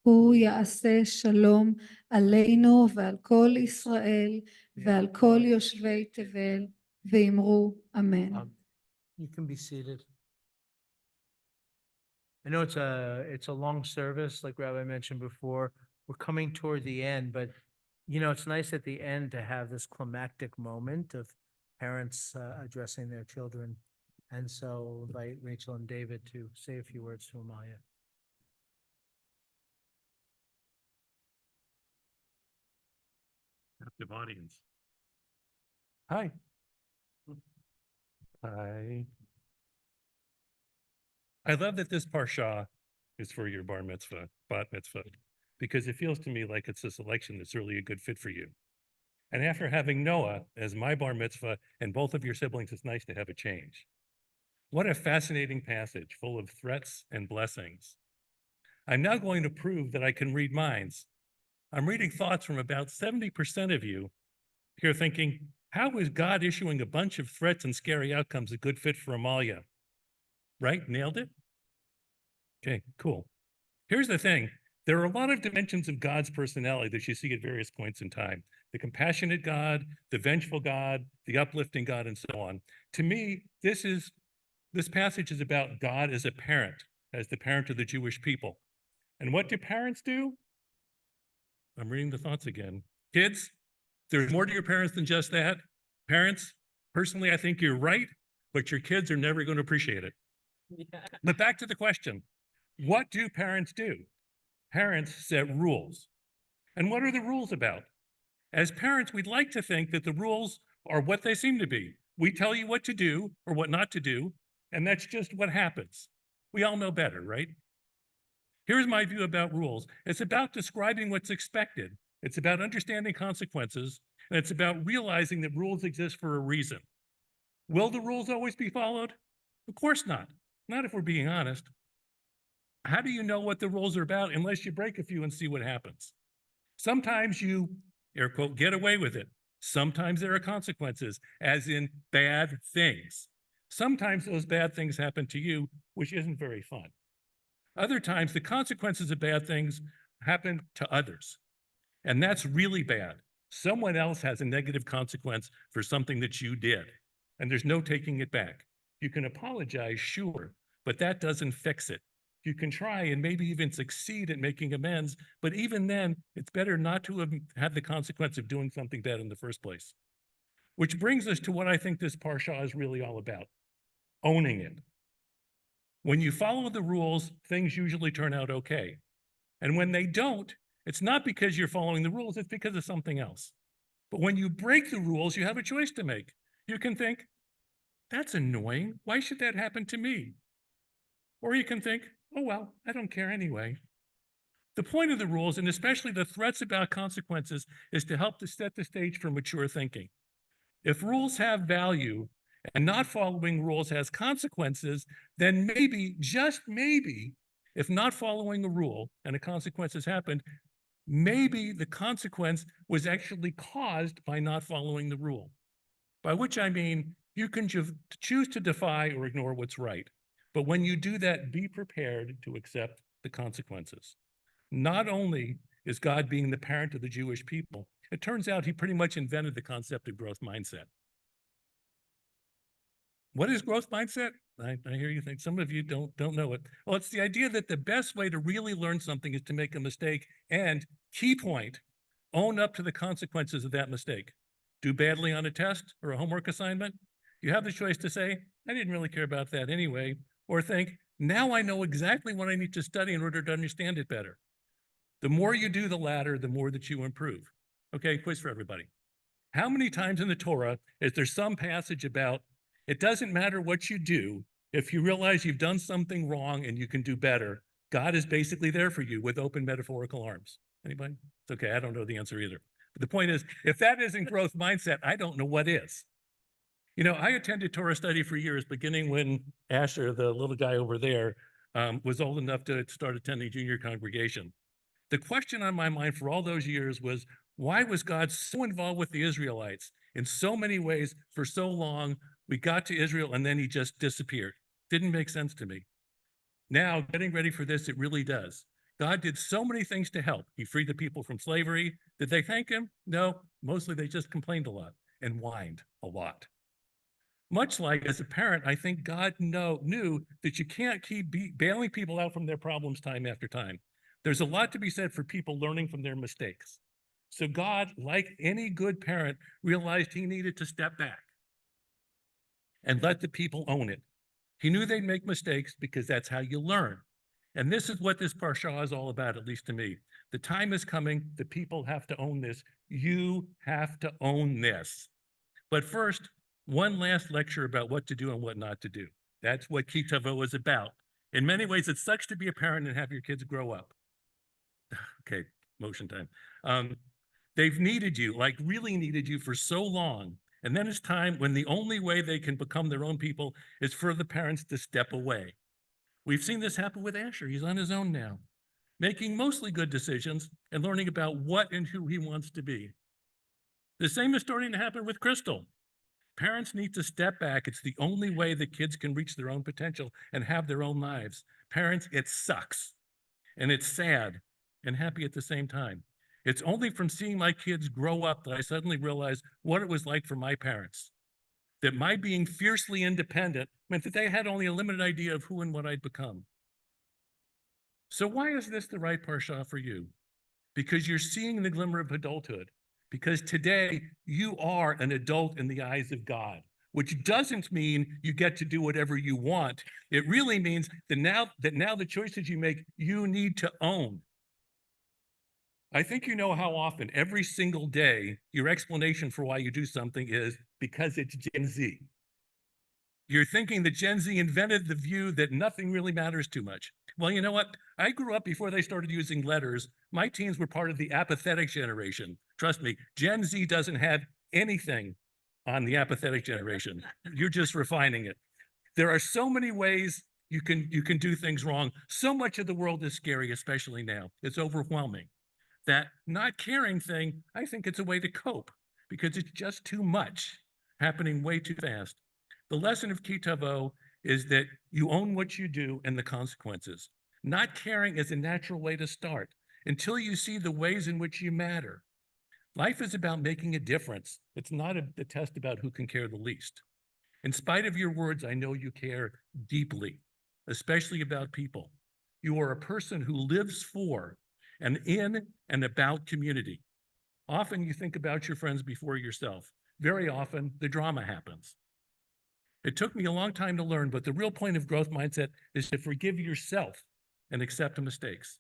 הוא יעשה שלום עלינו ועל כל ישראל ועל כל יושבי תבל, ואמרו אמן. You can be seated. I know it's a long service, like Rabbi mentioned before. We're coming toward the end, but it's nice at the end to have this climactic moment of parents addressing their children. And so we'll invite Rachel and David to say a few words to Amalia. Captive audience. Hi. I love that this parsha is for your bar mitzvah, bat mitzvah, because it feels to me like it's a selection that's really a good fit for you. And after having Noah as my bar mitzvah and both of your siblings, it's nice to have a change. What a fascinating passage full of threats and blessings. I'm now going to prove that I can read minds. I'm reading thoughts from about 70% of you here thinking, how is God issuing a bunch of threats and scary outcomes a good fit for Amalia? Right? Nailed it? Okay, cool. Here's the thing. There are a lot of dimensions of God's personality that you see at various points in time. The compassionate God, the vengeful God, the uplifting God, and so on. To me, this passage is about God as a parent, as the parent of the Jewish people. And what do parents do? I'm reading the thoughts again. Kids, there's more to your parents than just that. Parents, personally, I think you're right, but your kids are never going to appreciate it. Yeah. But back to the question, what do parents do? Parents set rules. And what are the rules about? As parents, we'd like to think that the rules are what they seem to be. We tell you what to do or what not to do, and that's just what happens. We all know better, right? Here's my view about rules. It's about describing what's expected. It's about understanding consequences, and it's about realizing that rules exist for a reason. Will the rules always be followed? Of course not. Not if we're being honest. How do you know what the rules are about unless you break a few and see what happens? Sometimes you, air quote, get away with it. Sometimes there are consequences, as in bad things. Sometimes those bad things happen to you, which isn't very fun. Other times, the consequences of bad things happen to others. And that's really bad. Someone else has a negative consequence for something that you did, and there's no taking it back. You can apologize, sure, but that doesn't fix it. You can try and maybe even succeed at making amends, but even then, it's better not to have had the consequence of doing something bad in the first place. Which brings us to what I think this parsha is really all about, owning it. When you follow the rules, things usually turn out okay. And when they don't, it's not because you're following the rules, it's because of something else. But when you break the rules, you have a choice to make. You can think, that's annoying. Why should that happen to me? Or you can think, oh, well, I don't care anyway. The point of the rules, and especially the threats about consequences, is to help to set the stage for mature thinking. If rules have value and not following rules has consequences, then maybe, just maybe, if not following a rule and a consequence has happened, maybe the consequence was actually caused by not following the rule. By which I mean, you can choose to defy or ignore what's right. But when you do that, be prepared to accept the consequences. Not only is God being the parent of the Jewish people, it turns out he pretty much invented the concept of growth mindset. What is growth mindset? I hear you think some of you don't know it. Well, it's the idea that the best way to really learn something is to make a mistake and, key point, own up to the consequences of that mistake. Do badly on a test or a homework assignment? You have the choice to say, I didn't really care about that anyway, or think, now I know exactly what I need to study in order to understand it better. The more you do the latter, the more that you improve. Okay, quiz for everybody. How many times in the Torah is there some passage about it doesn't matter what you do, if you realize you've done something wrong and you can do better, God is basically there for you with open metaphorical arms? Anybody? It's okay, I don't know the answer either. But the point is, if that isn't growth mindset, I don't know what is. You know, I attended Torah study for years, beginning when Asher, the little guy over there, was old enough to start attending junior congregation. The question on my mind for all those years was, Why was God so involved with the Israelites in so many ways for so long? We got to Israel and then he just disappeared. Didn't make sense to me. Now, getting ready for this, it really does. God did so many things to help. He freed the people from slavery. Did they thank him? No, mostly they just complained a lot and whined a lot. Much like as a parent, I think God knew that you can't keep bailing people out from their problems time after time. There's a lot to be said for people learning from their mistakes. So God, like any good parent, realized he needed to step back and let the people own it. He knew they'd make mistakes because that's how you learn. And this is what this parsha is all about, at least to me. The time is coming. The people have to own this. You have to own this. But first, one last lecture about what to do and what not to do. That's what Ki Tavo is about. In many ways, it sucks to be a parent and have your kids grow up. Okay, motion time. They've needed you, like really needed you for so long. And then it's time when the only way they can become their own people is for the parents to step away. We've seen this happen with Asher. He's on his own now, making mostly good decisions and learning about what and who he wants to be. The same is starting to happen with Crystal. Parents need to step back. It's the only way that kids can reach their own potential and have their own lives. Parents, it sucks. And it's sad and happy at the same time. It's only from seeing my kids grow up that I suddenly realized what it was like for my parents. That my being fiercely independent meant that they had only a limited idea of who and what I'd become. So why is this the right parsha for you? Because you're seeing the glimmer of adulthood. Because today you are an adult in the eyes of God, which doesn't mean you get to do whatever you want. It really means that now the choices you make, you need to own. I think you know how often every single day your explanation for why you do something is because it's Gen Z. You're thinking that Gen Z invented the view that nothing really matters too much. Well, you know what? I grew up before they started using letters. My teens were part of the apathetic generation. Trust me, Gen Z doesn't have anything on the apathetic generation. You're just refining it. There are so many ways you can do things wrong. So much of the world is scary, especially now. It's overwhelming. That not caring thing, I think it's a way to cope because it's just too much happening way too fast. The lesson of Ki Tavo is that you own what you do and the consequences. Not caring is a natural way to start until you see the ways in which you matter. Life is about making a difference. It's not a test about who can care the least. In spite of your words, I know you care deeply, especially about people. You are a person who lives for and in and about community. Often you think about your friends before yourself. Very often the drama happens. It took me a long time to learn, but the real point of growth mindset is to forgive yourself and accept mistakes.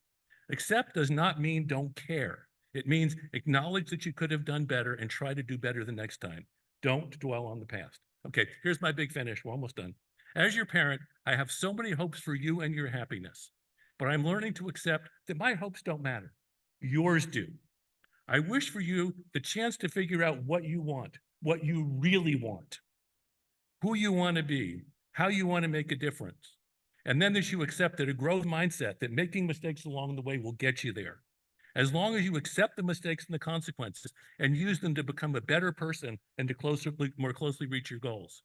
Accept does not mean don't care. It means acknowledge that you could have done better and try to do better the next time. Don't dwell on the past. Okay, here's my big finish. We're almost done. As your parent, I have so many hopes for you and your happiness, but I'm learning to accept that my hopes don't matter. Yours do. I wish for you the chance to figure out what you want, what you really want, who you want to be, how you want to make a difference. And then that you accept that a growth mindset, that making mistakes along the way will get you there. As long as you accept the mistakes and the consequences and use them to become a better person and to more closely reach your goals.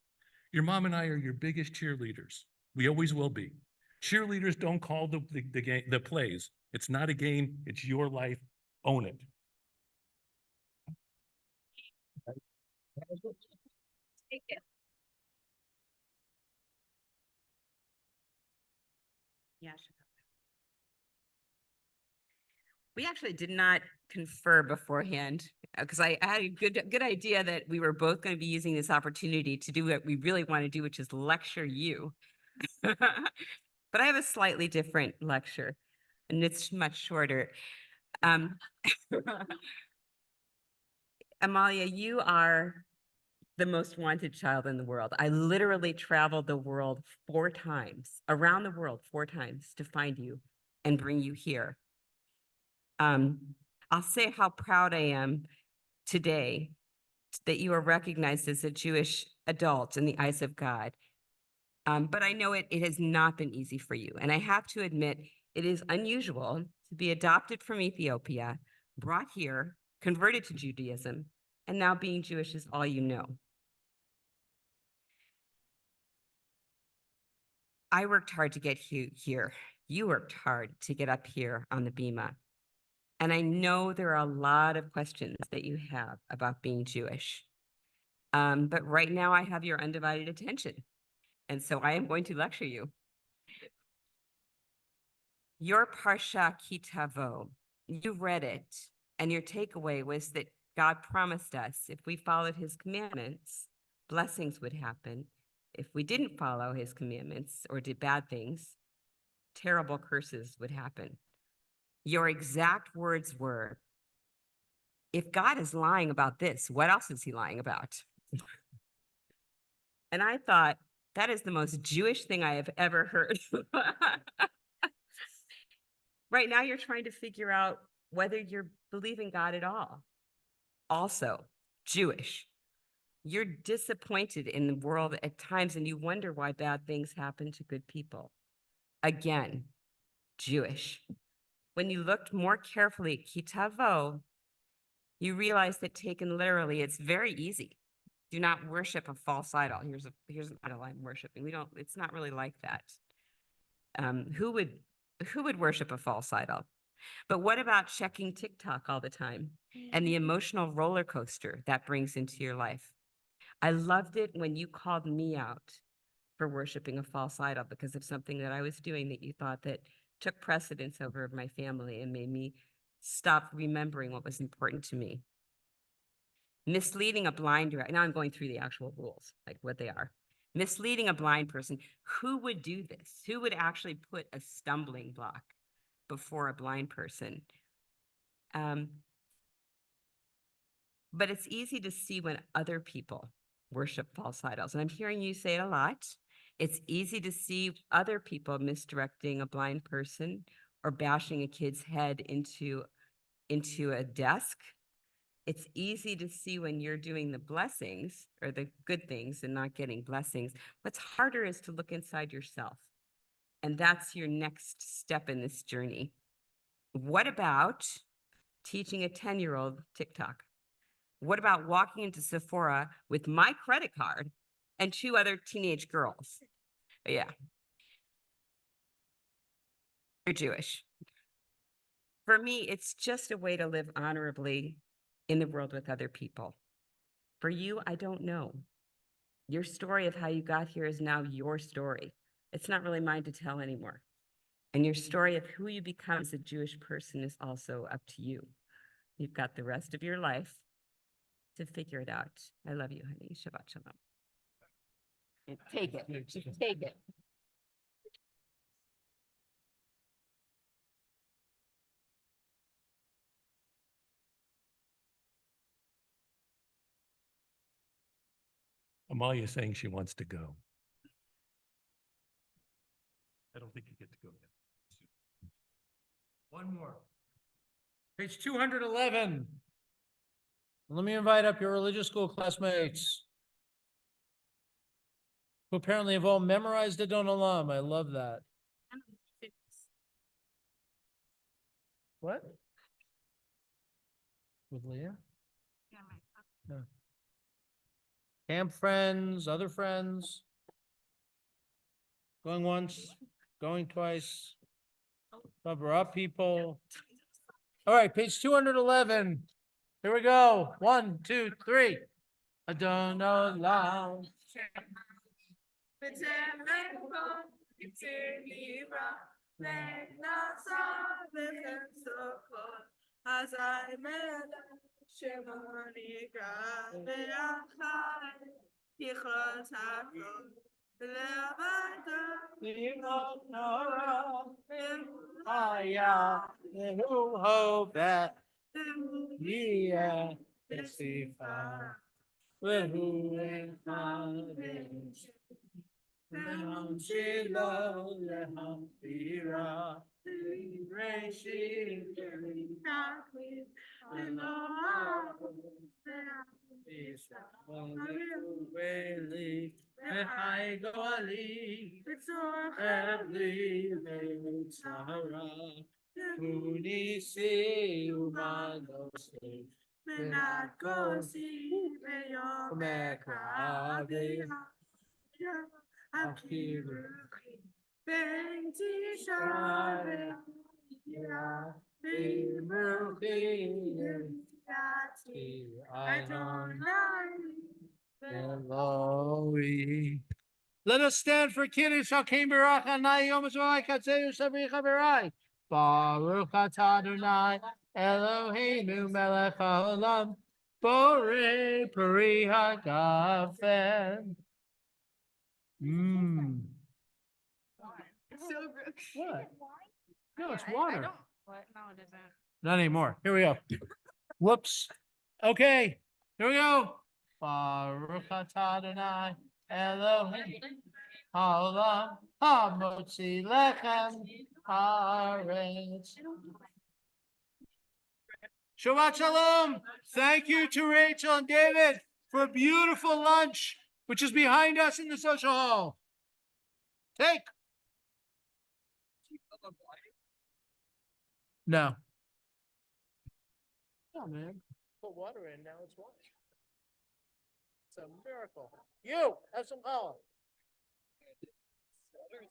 Your mom and I are your biggest cheerleaders. We always will be. Cheerleaders don't call the plays. It's not a game. It's your life. Own it. Take it. Yeah. We actually did not confer beforehand because I had a good idea that we were both going to be using this opportunity to do what we really want to do, which is lecture you. But I have a slightly different lecture, and it's much shorter. Amalia, you are the most wanted child in the world. I literally traveled the world 4 times, around the world 4 times to find you and bring you here. I'll say how proud I am today that you are recognized as a Jewish adult in the eyes of God. But I know it has not been easy for you. And I have to admit, it is unusual to be adopted from Ethiopia, brought here, converted to Judaism, and now being Jewish is all you know. I worked hard to get here. You worked hard to get up here on the Bima. And I know there are a lot of questions that you have about being Jewish. But right now I have your undivided attention. And so I am going to lecture you. Your Parsha Ki Tavo, you read it, and your takeaway was that God promised us if we followed his commandments, blessings would happen. If we didn't follow his commandments or did bad things, terrible curses would happen. Your exact words were, if God is lying about this, what else is he lying about? And I thought, that is the most Jewish thing I have ever heard. Right now, you're trying to figure out whether you're believing God at all. Also, Jewish. You're disappointed in the world at times and you wonder why bad things happen to good people. Again, Jewish. When you looked more carefully at Ki Tavo, you realize that taken literally, it's very easy. Do not worship a false idol. Here's an idol I'm worshiping. It's not really like that. Who would worship a false idol? But what about checking TikTok all the time and the emotional roller coaster that brings into your life? I loved it when you called me out for worshiping a false idol because of something that I was doing that you thought that took precedence over my family and made me stop remembering what was important to me. Misleading a blind, now I'm going through the actual rules, like what they are. Misleading a blind person. Who would do this? Who would actually put a stumbling block before a blind person? But it's easy to see when other people worship false idols. And I'm hearing you say it a lot. It's easy to see other people misdirecting a blind person or bashing a kid's head into a desk. It's easy to see when you're doing the blessings or the good things and not getting blessings. What's harder is to look inside yourself. And that's your next step in this journey. What about teaching a 10-year-old TikTok? What about walking into Sephora with my credit card and 2 other teenage girls? Yeah. You're Jewish. For me, it's just a way to live honorably in the world with other people. For you, I don't know. Your story of how you got here is now your story. It's not really mine to tell anymore. And your story of who you become as a Jewish person is also up to you. You've got the rest of your life to figure it out. I love you, honey. Shabbat shalom. Take it. Take it. Amalia's saying she wants to go. I don't think you get to go yet. One more. Page 211. Let me invite up your religious school classmates who apparently have all memorized Adon Olam. I love that. What? With Leah? No. Camp friends, other friends? Going once, going twice? Cover up people? All right, page 211. Here we go. 1, 2, 3. Adon Olam. Eloi. Let us stand for Kiddush Hakim Barach Anai Yom Shemai Katzeu Shavri Chaverai. Baruch atah Adonai Eloheinu melech haolam borei peri hagafen. Mmm. So good. What? No, it's water. What? No, it isn't. Not anymore. Here we go. Whoops. Okay, here we go. Baruch atah Adonai Eloheinu haolam hamotzi lechem haaretz. Shabbat shalom. Thank you to Rachel and David for a beautiful lunch, which is behind us in the social hall. Take. No. Oh, man. Put water in, now it's water. It's a miracle. You, have some power.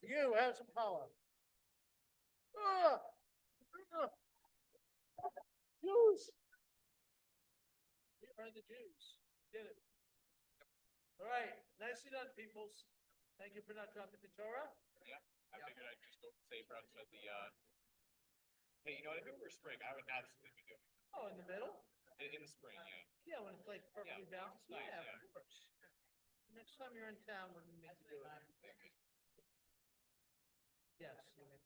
You, have some power. Jews. You are the Jews. Did it. All right, nicely done, peoples. Thank you for not dropping the Torah. I figured I'd just go say perhaps at the, hey, you know what, if it were spring, I would absolutely do it. Oh, in the middle? In the spring, yeah. Yeah, when it's like perfectly balanced. nice, Yeah, yeah. of course. Next time you're in town, we're gonna make you do it. Yes. you may.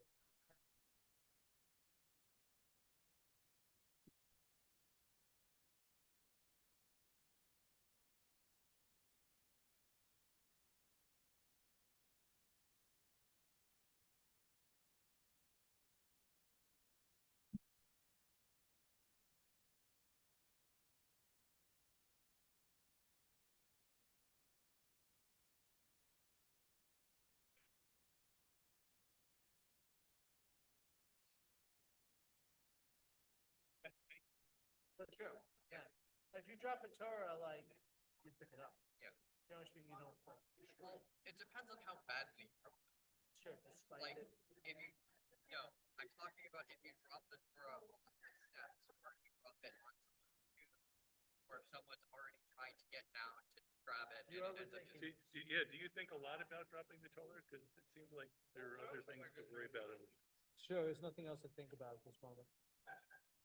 That's true, yeah. If you drop a Torah, like, you pick it up. Yeah. Generally speaking, you don't. Well, it depends on how badly you drop it. Sure, it's Like, if you, I'm talking about if you drop the Torah on the steps, or if you drop it on or if someone's already trying to get down to grab it. You And it ends up overthink just- it. Do you think a lot about dropping the Torah? Because it seems like there are other things to worry about. Sure, there's nothing else to think about at this moment.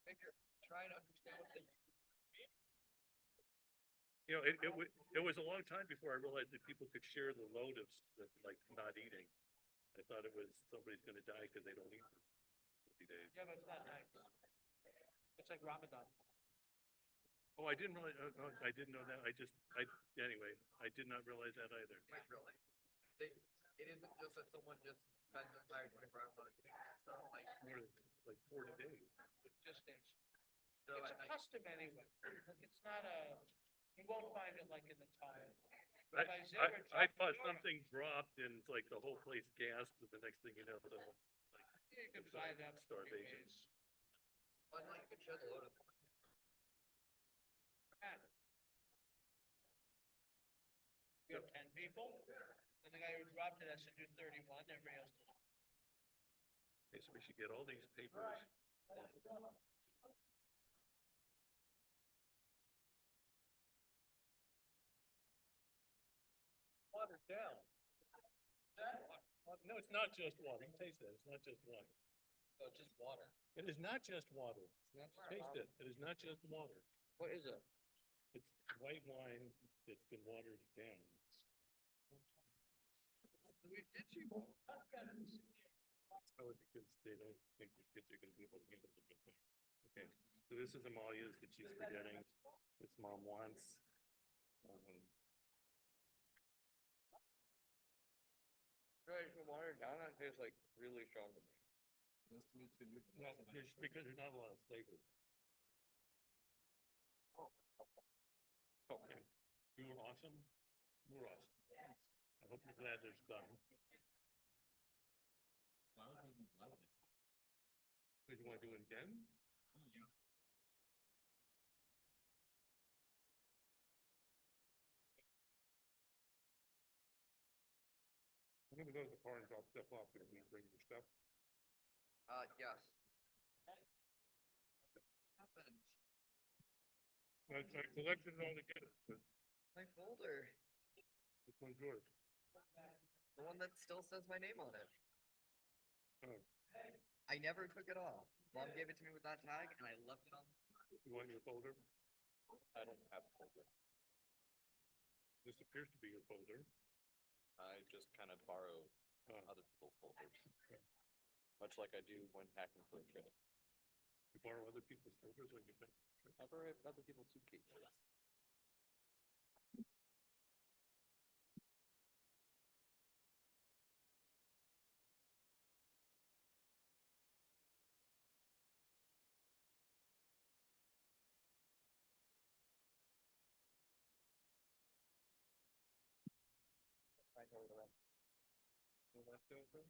Figure, try to understand what they You know, it was a long time before I realized that people could share the load of like not eating. I thought it was somebody's gonna die because they don't eat for 50 days. Yeah, but it's not nice. It's like Ramadan. Oh, I didn't really, I didn't know that. Anyway, I did not realize that either. Wait, really? It isn't just that someone just spends the entire 24 hours on it. It's not like, More than like 40 days. it just is. It's a custom anyway. It's not a, you won't find it like in the time. I thought something dropped and it's like the whole place gasped and the next thing you know, so like, You can buy that. starvation. Unlike you could shed a load of. You have 10 people, and the guy who dropped it has to do 31, everybody else does. Okay, so we should get all these papers. Watered down. No, it's not just water. You taste it. It's not just water. No, just water. It is not just water. Taste it. It is not just water. What is it? It's white wine that's been watered down. Probably because they don't think the kids are gonna be able to handle it. Okay, so this is Amalia's that she's forgetting. This mom wants. Right, the water down, that tastes like really strong to me. No, just because there's not a lot of flavor. Okay, you were awesome. You were awesome. I hope you're glad there's done. Did you want to do it again? gonna go to the car and drop stuff off, and you bring your stuff. Yes. Happened. That's I collected it all together, so My folder, this one's yours. the one that still says my name on it. Oh, I never took it off. Mom gave it to me with that tag and I left it on. you want your folder? I don't have a folder. This appears to be your folder. I just kind of borrow other people's folders. Much like I do when packing for a trip. You borrow other people's folders when you think. I borrow other people's suitcases. You left over?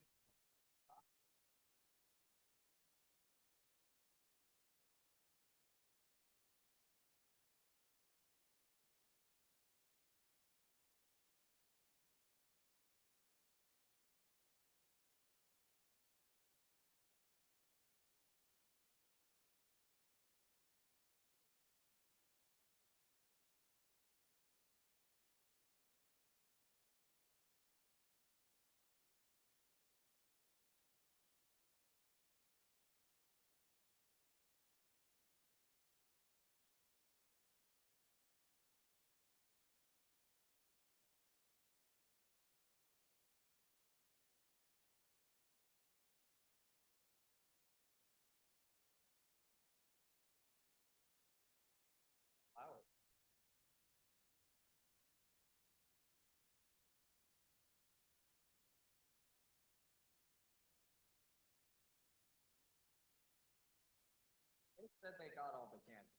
Wow. They said they got all the candy.